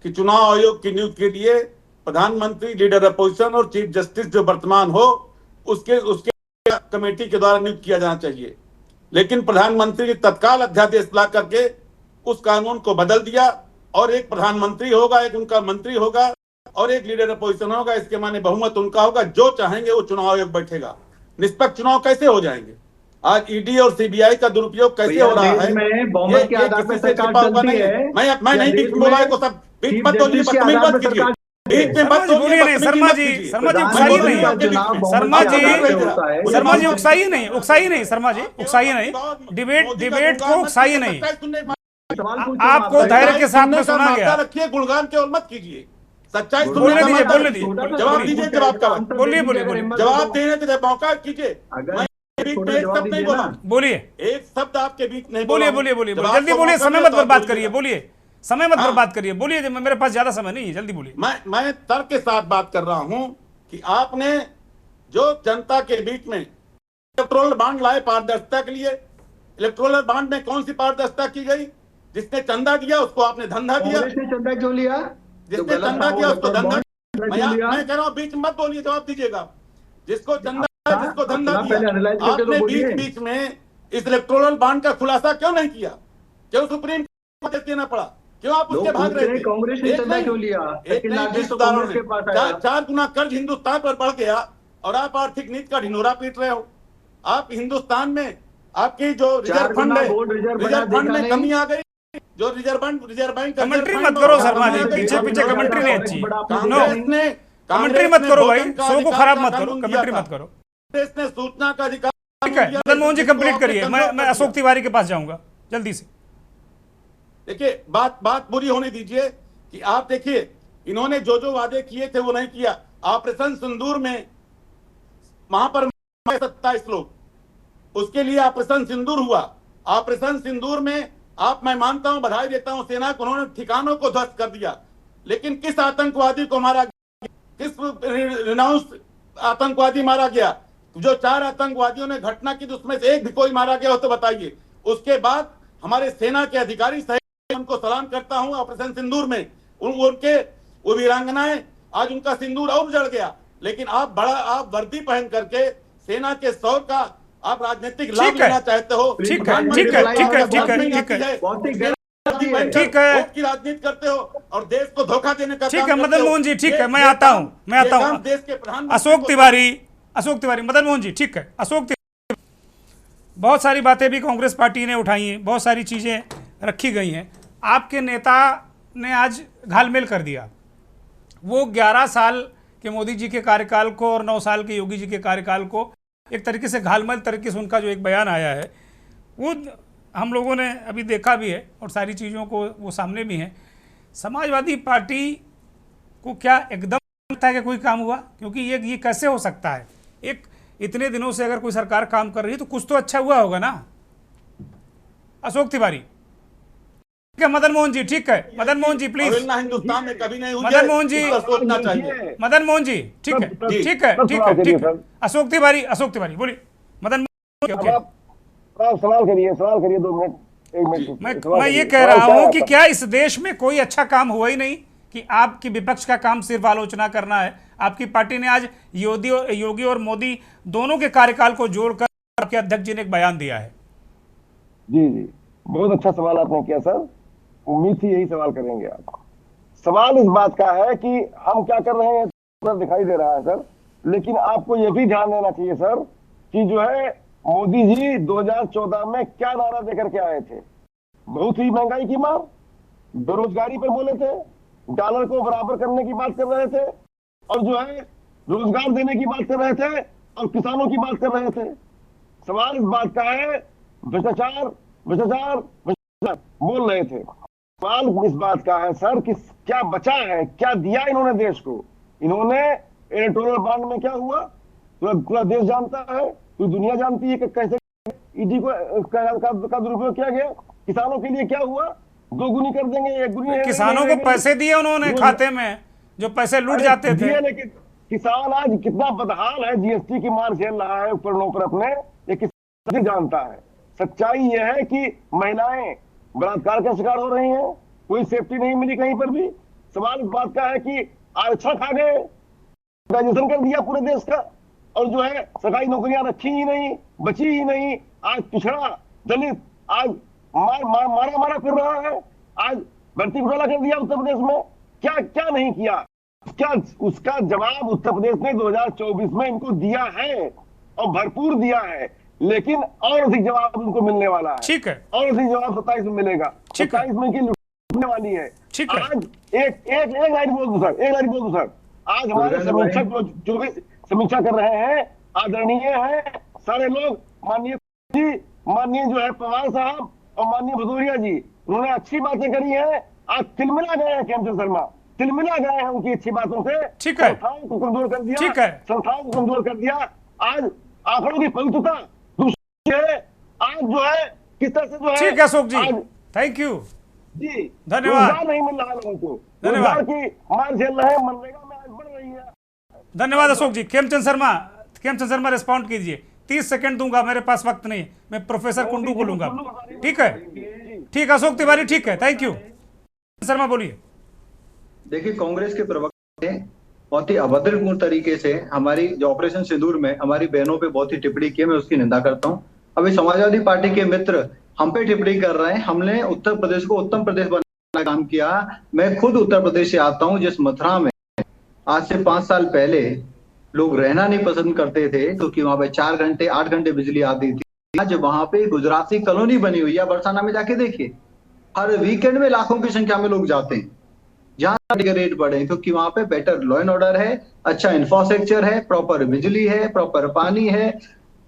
Speaker 6: कि चुनाव आयोग की नियुक्ति के लिए प्रधानमंत्री, लीडर अपोजिशन और चीफ जस्टिस जो वर्तमान हो उसके कमेटी के द्वारा नियुक्त किया जाना चाहिए। लेकिन प्रधानमंत्री तत्काल अध्यादेश ला करके उस कानून को बदल दिया और एक प्रधानमंत्री होगा, एक उनका मंत्री होगा और एक लीडर अपोजिशन होगा। इसके माने बहुमत उनका होगा, जो चाहेंगे वो चुनाव आयोग बैठेगा। निष्पक्ष चुनाव कैसे हो जाएंगे? आज ईडी और सीबीआई का दुरुपयोग कैसे हो रहा है?
Speaker 5: बहुमत के आधार पर सरकार चलती है।
Speaker 6: मैं नहीं बीच में बोला है, को सब बीच मत बोलिए, बदतमीजी मत कीजिए, बीच में मत बोलिए,
Speaker 1: नहीं शर्मा जी, शर्मा जी उकसाइए नहीं, शर्मा जी उकसाइए नहीं, शर्मा जी उकसाइए नहीं, डिबेट को उकसाइए नहीं। आपको धैर्य के साथ में सुना गया।
Speaker 6: रखिए, गुणगान केवल मत कीजिए, सच्चाई
Speaker 1: बोलने दीजिए,
Speaker 6: जवाब दीजिए, जवाब का
Speaker 1: बोलिए,
Speaker 6: जवाब देने के मौका कीजिए। बीच में एक शब्द नहीं बोला,
Speaker 1: बोलिए,
Speaker 6: एक शब्द आपके बीच नहीं
Speaker 1: बोलिए, जल्दी बोलिए, समय मत बर्बाद करिए, बोलिए, समय मत बर्बाद करिए, बोलिए, मेरे पास ज्यादा समय नहीं है, जल्दी बोलिए।
Speaker 6: मैं तर्क के साथ बात कर रहा हूं कि आपने जो जनता के बीच में इलेक्टोरल बॉन्ड लाए पारदर्शिता के लिए, इलेक्टोरल बॉन्ड में कौन सी पारदर्शिता की गई? जिसने चंदा दिया उसको आपने धंधा दिया।
Speaker 5: चंदा क्यों लिया?
Speaker 6: जिसने चंदा दिया उसको धंधा। मैं कह रहा हूँ बीच मत बोलिए, जवाब दीजिएगा। जिसको चंदा, जिसको धंधा दिया, आपने बीच में इस इलेक्टोरल बॉन्ड का खुलासा क्यों नहीं किया? क्यों सुप्रीम कोर्ट देना पड़ा? क्यों आप उसके भाग रहे थे?
Speaker 5: कांग्रेस ने चंदा क्यों लिया?
Speaker 6: चार गुना कर्ज हिंदुस्तान पर बढ़ गया और आप आर्थिक नीति का ढिंढोरा पीट रहे हो। आप हिंदुस्तान में आपकी जो रिजर्व फंड है, रिजर्व फंड में कमी आ गई। जो रिजर्व बैंक
Speaker 1: कमेंट्री मत करो शर्मा जी, पीछे कमेंट्री नहीं अच्छी। कमेंट्री मत करो भाई, शो को खराब मत करो, कमेंट्री मत करो।
Speaker 6: कांग्रेस ने सूचना का अधिकार।
Speaker 1: ठीक है, मदन मोहन जी कंप्लीट करिए, मैं अशोक तिवारी के पास जाऊंगा जल्दी से।
Speaker 6: देखिए, बात पूरी होने दीजिए कि आप देखिए, इन्होंने जो वादे किए थे वो नहीं किया। ऑपरेशन सिंदूर में वहां पर 27 लोग, उसके लिए ऑपरेशन सिंदूर हुआ। ऑपरेशन सिंदूर में मैं मानता हूं, बधाई देता हूं सेना को, उन्होंने ठिकानों को ध्वस्त कर दिया। लेकिन किस आतंकवादी को मारा गया? किस रिनाउंस आतंकवादी मारा गया? जो 4 आतंकवादियों ने घटना की, उसमें से एक भी कोई मारा गया हो तो बताइए। उसके बाद हमारे सेना के अधिकारी सही, उनको सलाम करता हूं। ऑपरेशन सिंदूर में उनके वो वीरांगनाएं, आज उनका सिंदूर और जड़ गया। लेकिन आप वर्दी पहन करके सेना के शौर्य का आप राजनीतिक लाभ लेना चाहते हो।
Speaker 1: ठीक है,
Speaker 6: की राजनीति करते हो और देश को धोखा देने का।
Speaker 1: ठीक है मदन मोहन जी, ठीक है, मैं आता हूं।
Speaker 6: देश के प्रधानमंत्री
Speaker 1: अशोक तिवारी, मदन मोहन जी, ठीक है, अशोक तिवारी। बहुत सारी बातें भी कांग्रेस पार्टी ने उठाई हैं, बहुत सारी चीजें रखी गई हैं। आपके नेता ने आज घालमेल कर दिया। वो 11 साल के मोदी जी के कार्यकाल को और 9 साल के योगी जी के कार्यकाल को एक तरीके से घालमेल तरीके से उनका जो एक बयान आया है वो हम लोगों ने अभी देखा भी है और सारी चीज़ों को वो सामने भी हैं। समाजवादी पार्टी को क्या एकदम लगता है कि कोई काम हुआ? क्योंकि ये कैसे हो सकता है? एक इतने दिनों से अगर कोई सरकार काम कर रही है तो कुछ तो अच्छा हुआ होगा ना। अशोक तिवारी, ठीक है, मदन मोहन जी, ठीक है, मदन मोहन जी प्लीज।
Speaker 6: हिंदुस्तान में कभी नहीं हुई,
Speaker 1: मदन मोहन जी
Speaker 6: सोचना चाहिए।
Speaker 1: मदन मोहन जी, ठीक है, ठीक है, ठीक है, ठीक है। अशोक तिवारी बोलिए। मदन मोहन,
Speaker 7: आप सवाल करिए 2 मिनट, एक मिनट
Speaker 1: मैं ये कह रहा हूं कि क्या इस देश में कोई अच्छा काम हुआ ही नहीं कि आपकी विपक्ष का काम सिर्फ आलोचना करना है? आपकी पार्टी ने आज योगी और मोदी दोनों के कार्यकाल को जोड़कर आपके अध्यक्ष जी ने एक बयान दिया है।
Speaker 7: जी जी, बहुत अच्छा सवाल आपने किया सर, उम्मीद थी यही सवाल करेंगे आप। सवाल इस बात का है कि हम क्या कर रहे हैं सर, दिखाई दे रहा है सर, लेकिन आपको यह भी ध्यान देना चाहिए सर कि जो है मोदी जी 2014 में क्या नारा देकर के आए थे? बहुत ही महंगाई की मार, बेरोजगारी पर बोले थे, डॉलर को बराबर करने की बात कर रहे थे, और जो है रोजगार देने की बात कर रहे थे, और किसानों की बात कर रहे थे। सवाल इस बात का है, भ्रष्टाचार भ्रष्टाचार भ्रष्टाचार बोल रहे थे। सवाल इस बात का है सर कि क्या बचा है, क्या दिया इन्होंने देश को? इन्होंने इलेक्टोरल बॉन्ड में क्या हुआ पूरा देश जानता है, पूरी दुनिया जानती है कि कैसे ईडी का दुरुपयोग किया गया। किसानों के लिए क्या हुआ? 2 गुनी कर देंगे, 1 गुनी।
Speaker 1: किसानों को पैसे दिए उन्होंने खाते में, जो पैसे लूट जाते थे।
Speaker 7: लेकिन किसान आज कितना बदहाल है, जीएसटी की मार झेल रहा है उपकरणों पर अपने, ये किसान जानता है। सच्चाई यह है कि महिलाएं बलात्कार का शिकार हो रही हैं, कोई सेफ्टी नहीं मिली कहीं पर भी। सवाल इस बात का है कि आरक्षण खा गए, ग्रेजुएशन कर दिया पूरे देश का, और जो है सरकारी नौकरियां रखी ही नहीं, बची ही नहीं। आज पिछड़ा दलित आज मारा फिर रहा है, आज भर्ती घोटाला कर दिया उत्तर प्रदेश में। क्या क्या नहीं किया, क्या उसका जवाब उत्तर प्रदेश ने 2024 में इनको दिया है, और भरपूर दिया है। लेकिन और अधिक जवाब उनको मिलने वाला है।
Speaker 1: ठीक है,
Speaker 7: और अधिक जवाब 27 में मिलेगा। 27 में की लुटने वाली है।
Speaker 1: ठीक है।
Speaker 7: आज एक लाइन बोल दूं सर, एक लाइन बोल दूं सर। आज हमारे समीक्षक जो भी समीक्षा कर रहे हैं, आदरणीय हैं सारे लोग, माननीय जी, माननीय जो है पवार साहब और माननीय भदौरिया जी, उन्होंने अच्छी बातें करी हैं। आज तिलमिला गए हैं हेमचंद शर्मा, तिलमिला गए हैं उनकी अच्छी बातों से।
Speaker 1: ठीक है,
Speaker 7: संस्थाओं को कमजोर कर दिया,
Speaker 1: ठीक है,
Speaker 7: संस्थाओं को कमजोर कर दिया। आज आंकड़ों की पवित्रता दूसरी है, आज जो है किस तरह से जो है।
Speaker 1: ठीक है अशोक जी, थैंक यू
Speaker 7: जी,
Speaker 1: धन्यवाद।
Speaker 7: रोजगार नहीं मिल रहा लोगों को,
Speaker 1: धन्यवाद।
Speaker 7: रोजगार की मार झेल रहे हैं, मनरेगा में आज बढ़ रही है।
Speaker 1: धन्यवाद अशोक जी। खेमचंद शर्मा रिस्पॉन्ड कीजिए। 30 सेकंड दूंगा, मेरे पास वक्त नहीं, मैं प्रोफेसर कुंडू को लूंगा। ठीक है, ठीक, अशोक तिवारी ठीक है, थैंक यू। शर्मा बोलिए।
Speaker 5: देखिए, कांग्रेस के प्रवक्ता ने बहुत ही अभद्रपूर्ण तरीके से हमारी जो ऑपरेशन सिंदूर में हमारी बहनों पे बहुत ही टिप्पणी की है, मैं उसकी निंदा करता हूँ। अभी समाजवादी पार्टी के मित्र हम पे टिप्पणी कर रहे हैं। हमने उत्तर प्रदेश को उत्तम प्रदेश बनाने का काम किया। मैं खुद उत्तर प्रदेश से आता हूँ, जिस मथुरा में आज से 5 साल पहले लोग रहना नहीं पसंद करते थे, क्योंकि वहां पे 4 घंटे 8 घंटे बिजली आती थी। आज वहां पे गुजराती कॉलोनी बनी हुई है, बरसाना में जाके देखिए, हर वीकेंड में लाखों की संख्या में लोग जाते हैं। जहां के रेट बढ़े क्योंकि वहां पे बेटर लॉ एंड ऑर्डर है, अच्छा इंफ्रास्ट्रक्चर है, प्रॉपर बिजली है, प्रॉपर पानी है,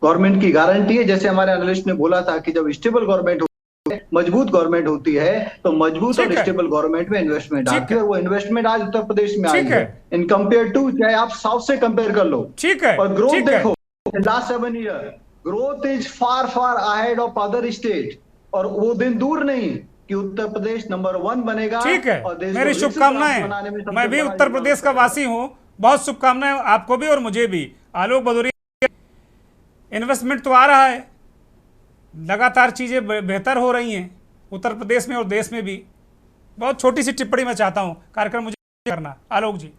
Speaker 5: गवर्नमेंट की गारंटी है। जैसे हमारे एनालिस्ट ने बोला था कि जब स्टेबल गवर्नमेंट मजबूत गवर्नमेंट होती है तो मजबूत और स्टेबल गवर्नमेंट में इन्वेस्टमेंट आती है। वो इन्वेस्टमेंट आज उत्तर प्रदेश में आई है इन कंपेयर टू, चाहे आप साउथ से कंपेयर कर लो।
Speaker 1: ठीक है,
Speaker 5: और ग्रोथ देखो, last 7 year growth is far far ahead of other state, और वो दिन दूर नहीं कि उत्तर प्रदेश नंबर 1 बनेगा।
Speaker 1: ठीक है,
Speaker 5: और देश
Speaker 1: मेरी शुभकामनाएं। मैं भी उत्तर प्रदेश का वासी हूँ, बहुत शुभकामनाएं आपको भी और मुझे भी। आलोक भदौरिया, इन्वेस्टमेंट तो आ रहा है, लगातार चीजें बेहतर हो रही हैं उत्तर प्रदेश में और देश में भी। बहुत छोटी सी टिप्पणी मैं चाहता हूं, कार्यक्रम मुझे करना। आलोक जी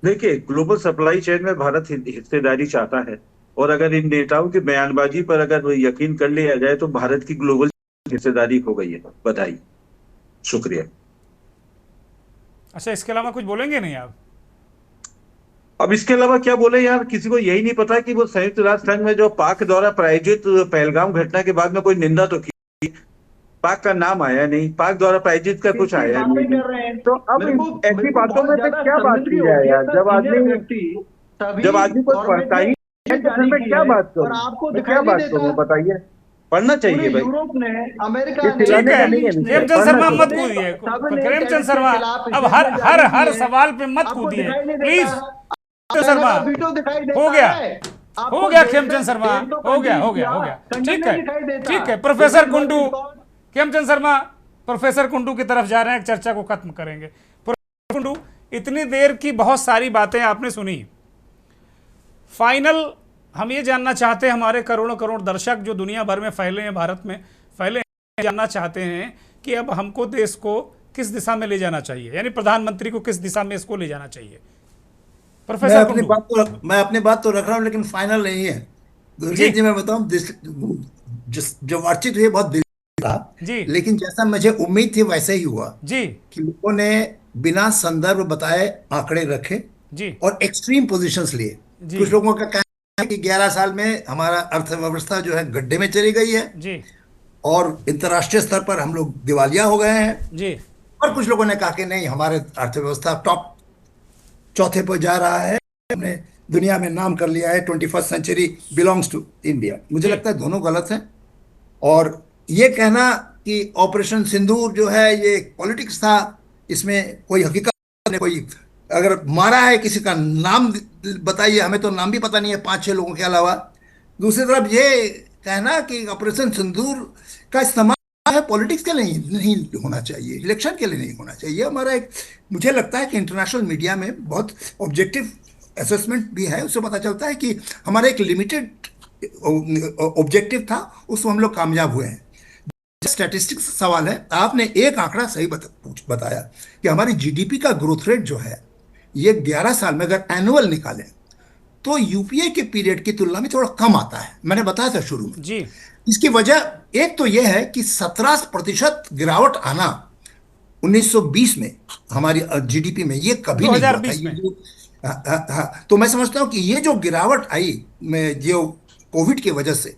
Speaker 3: देखिए, ग्लोबल सप्लाई चेन में भारत हिस्सेदारी चाहता है, और अगर इन नेताओं की बयानबाजी पर अगर यकीन कर लिया जाए तो भारत की ग्लोबल हिस्सेदारी हो गई है। बधाई, शुक्रिया।
Speaker 1: अच्छा, इसके अलावा कुछ बोलेंगे नहीं आप?
Speaker 3: अब इसके अलावा क्या बोले यार, किसी को यही नहीं पता कि वो संयुक्त राष्ट्र संघ में जो पाक द्वारा प्रायोजित पहलगाम घटना के बाद में कोई निंदा तो की, पाक का नाम आया नहीं, पाक द्वारा प्रायोजित का कुछ आया नहीं। तो अब ऐसी बातों में क्या बात की जाए यार? जब आदमी को पढ़ता ही तो मैं क्या बात करूं, आपको क्या बात करूं बताइए? पढ़ना चाहिए भाई।
Speaker 5: यूरोप ने, अमेरिका ने,
Speaker 1: ठीक है, खेमचंद शर्मा मत कूदिए, खेमचंद शर्मा अब हर सवाल पे मत कूदिए प्लीज। शर्मा हो गया खेमचंद शर्मा, हो गया। ठीक है प्रोफेसर कुंडू, खेमचंद शर्मा प्रोफेसर कुंडू की तरफ जा रहे हैं, चर्चा को खत्म करेंगे। प्रोफेसर कुंडू, इतनी देर की बहुत सारी बातें आपने सुनी, फाइनल हम ये जानना चाहते हैं, हमारे करोड़ों करोड़ दर्शक जो दुनिया भर में फैले हैं, भारत में फैले हैं, जानना चाहते हैं कि अब हमको देश को किस दिशा में ले जाना चाहिए, यानी प्रधानमंत्री को किस दिशा में इसको ले जाना चाहिए। प्रोफेसर कुंडू।
Speaker 2: मैं अपनी बात तो रख रहा हूँ, लेकिन फाइनल नहीं है। गुरजीत जी, मैं बताऊं, जो बातचीत हुई बहुत दिल था,
Speaker 1: जी
Speaker 2: लेकिन जैसा मुझे उम्मीद थी वैसे ही हुआ
Speaker 1: जी
Speaker 2: कि लोगों ने बिना संदर्भ बताए आंकड़े रखे
Speaker 1: जी
Speaker 2: और एक्सट्रीम पोजीशंस लिए।
Speaker 1: जी
Speaker 2: कुछ लोगों का कहना है कि 11 साल में हमारा अर्थव्यवस्था जो है गड्ढे में चली गई है
Speaker 1: जी
Speaker 2: और अंतर्राष्ट्रीय स्तर पर हम लोग दिवालिया हो गए हैं।
Speaker 1: जी
Speaker 2: और कुछ लोगों ने कहा कि नहीं, हमारे अर्थव्यवस्था टॉप चौथे पर जा रहा है, हमने दुनिया में नाम कर लिया है, 21st century belongs to India. मुझे
Speaker 1: जी।
Speaker 2: लगता है दोनों गलत हैं। और ये कहना कि ऑपरेशन सिंदूर जो है ये पॉलिटिक्स था, इसमें कोई हकीकत नहीं, कोई अगर मारा है किसी का नाम बताइए, हमें तो नाम भी पता नहीं है 5-6 लोगों के अलावा। दूसरी तरफ ये कहना कि ऑपरेशन सिंदूर का इस्तेमाल है पॉलिटिक्स के लिए नहीं होना चाहिए, इलेक्शन के लिए नहीं होना चाहिए। हमारा एक, मुझे लगता है कि इंटरनेशनल मीडिया में बहुत ऑब्जेक्टिव असेसमेंट भी है, उससे पता चलता है कि हमारा एक लिमिटेड ऑब्जेक्टिव था, उसमें हम लोग कामयाब हुए हैं। स्टैटिस्टिक्स सवाल है, आपने एक आंकड़ा सही बताया कि हमारी जीडीपी का ग्रोथ रेट जो है ये 11 साल में अगर एनुअल निकालें तो यूपीए के पीरियड की तुलना में थोड़ा कम आता है। मैंने बताया था शुरू में।
Speaker 1: जी
Speaker 2: इसकी वजह एक तो यह है कि 17% गिरावट आना 1920 में हमारी जीडीपी में ये कभी नहीं हुआ था।
Speaker 1: 2020 में।
Speaker 2: हाँ, तो मैं समझता हूं कि ये जो गिरावट आई में जो कोविड की वजह से,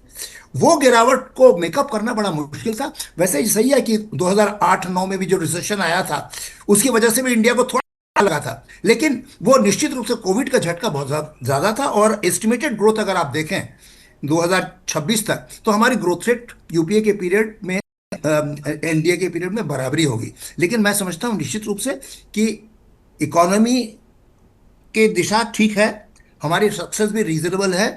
Speaker 2: वो गिरावट को मेकअप करना बड़ा मुश्किल था। वैसे ही सही है कि 2008-9 में भी जो रिसेशन आया था उसकी वजह से भी इंडिया को थोड़ा लगा था, लेकिन वो निश्चित रूप से कोविड का झटका बहुत ज्यादा था। और एस्टिमेटेड ग्रोथ अगर आप देखें 2026 तक, तो हमारी ग्रोथ रेट यूपीए के पीरियड में एनडीए के पीरियड में बराबरी होगी। लेकिन मैं समझता हूं निश्चित रूप से कि इकोनॉमी की दिशा ठीक है, हमारी सक्सेस भी रीजनेबल है।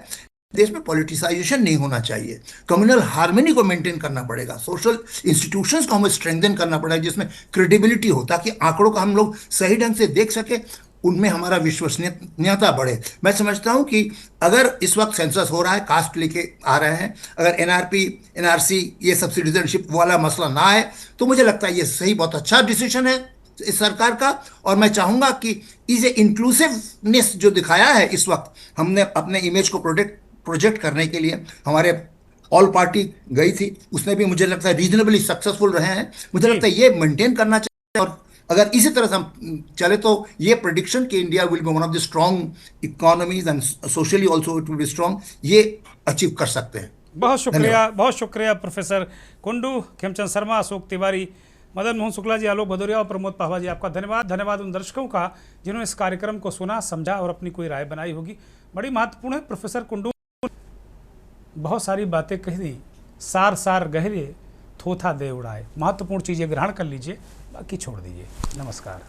Speaker 2: देश में पॉलिटिसाइजेशन नहीं होना चाहिए, कम्युनल हार्मनी को मेंटेन करना पड़ेगा, सोशल इंस्टीट्यूशंस को हमें स्ट्रेंथन करना पड़ेगा जिसमें क्रेडिबिलिटी हो, ताकि आंकड़ों को हम लोग सही ढंग से देख सके, उनमें हमारा विश्वसनीयता बढ़े। मैं समझता हूं कि अगर इस वक्त सेंसस हो रहा है, कास्ट लेके आ रहे हैं, अगर एनआरपी एनआरसी ये सब सिटीजनशिप वाला मसला ना आए, तो मुझे लगता है ये सही बहुत अच्छा डिसीजन है इस सरकार का। और मैं चाहूंगा कि इसे इंक्लूसिवनेस जो दिखाया है इस वक्त, हमने अपने इमेज को प्रोजेक्ट करने के लिए हमारे ऑल पार्टी गई थी, उसने भी मुझे लगता है रीजनेबली सक्सेसफुल रहे हैं। मुझे लगता है ये मेंटेन करना चाहिए, और अगर इसी तरह से हम चले तो ये प्रेडिक्शन कि India will be one of the strong economies and socially also it will be strong, ये अचीव कर सकते हैं।
Speaker 1: बहुत शुक्रिया प्रोफेसर कुंडू, खेमचंद शर्मा, अशोक तिवारी, मदन मोहन शुक्ला जी, आलोक भदौरिया और प्रमोद पाहवा जी, आपका धन्यवाद उन दर्शकों का जिन्होंने इस कार्यक्रम को सुना, समझा और अपनी कोई राय बनाई होगी। बड़ी महत्वपूर्ण है, प्रोफेसर कुंडू बहुत सारी बातें कही दी, सार गहरे थोथा दे उड़ाए। महत्वपूर्ण चीज़ें ग्रहण कर लीजिए, बाकी छोड़ दीजिए। नमस्कार।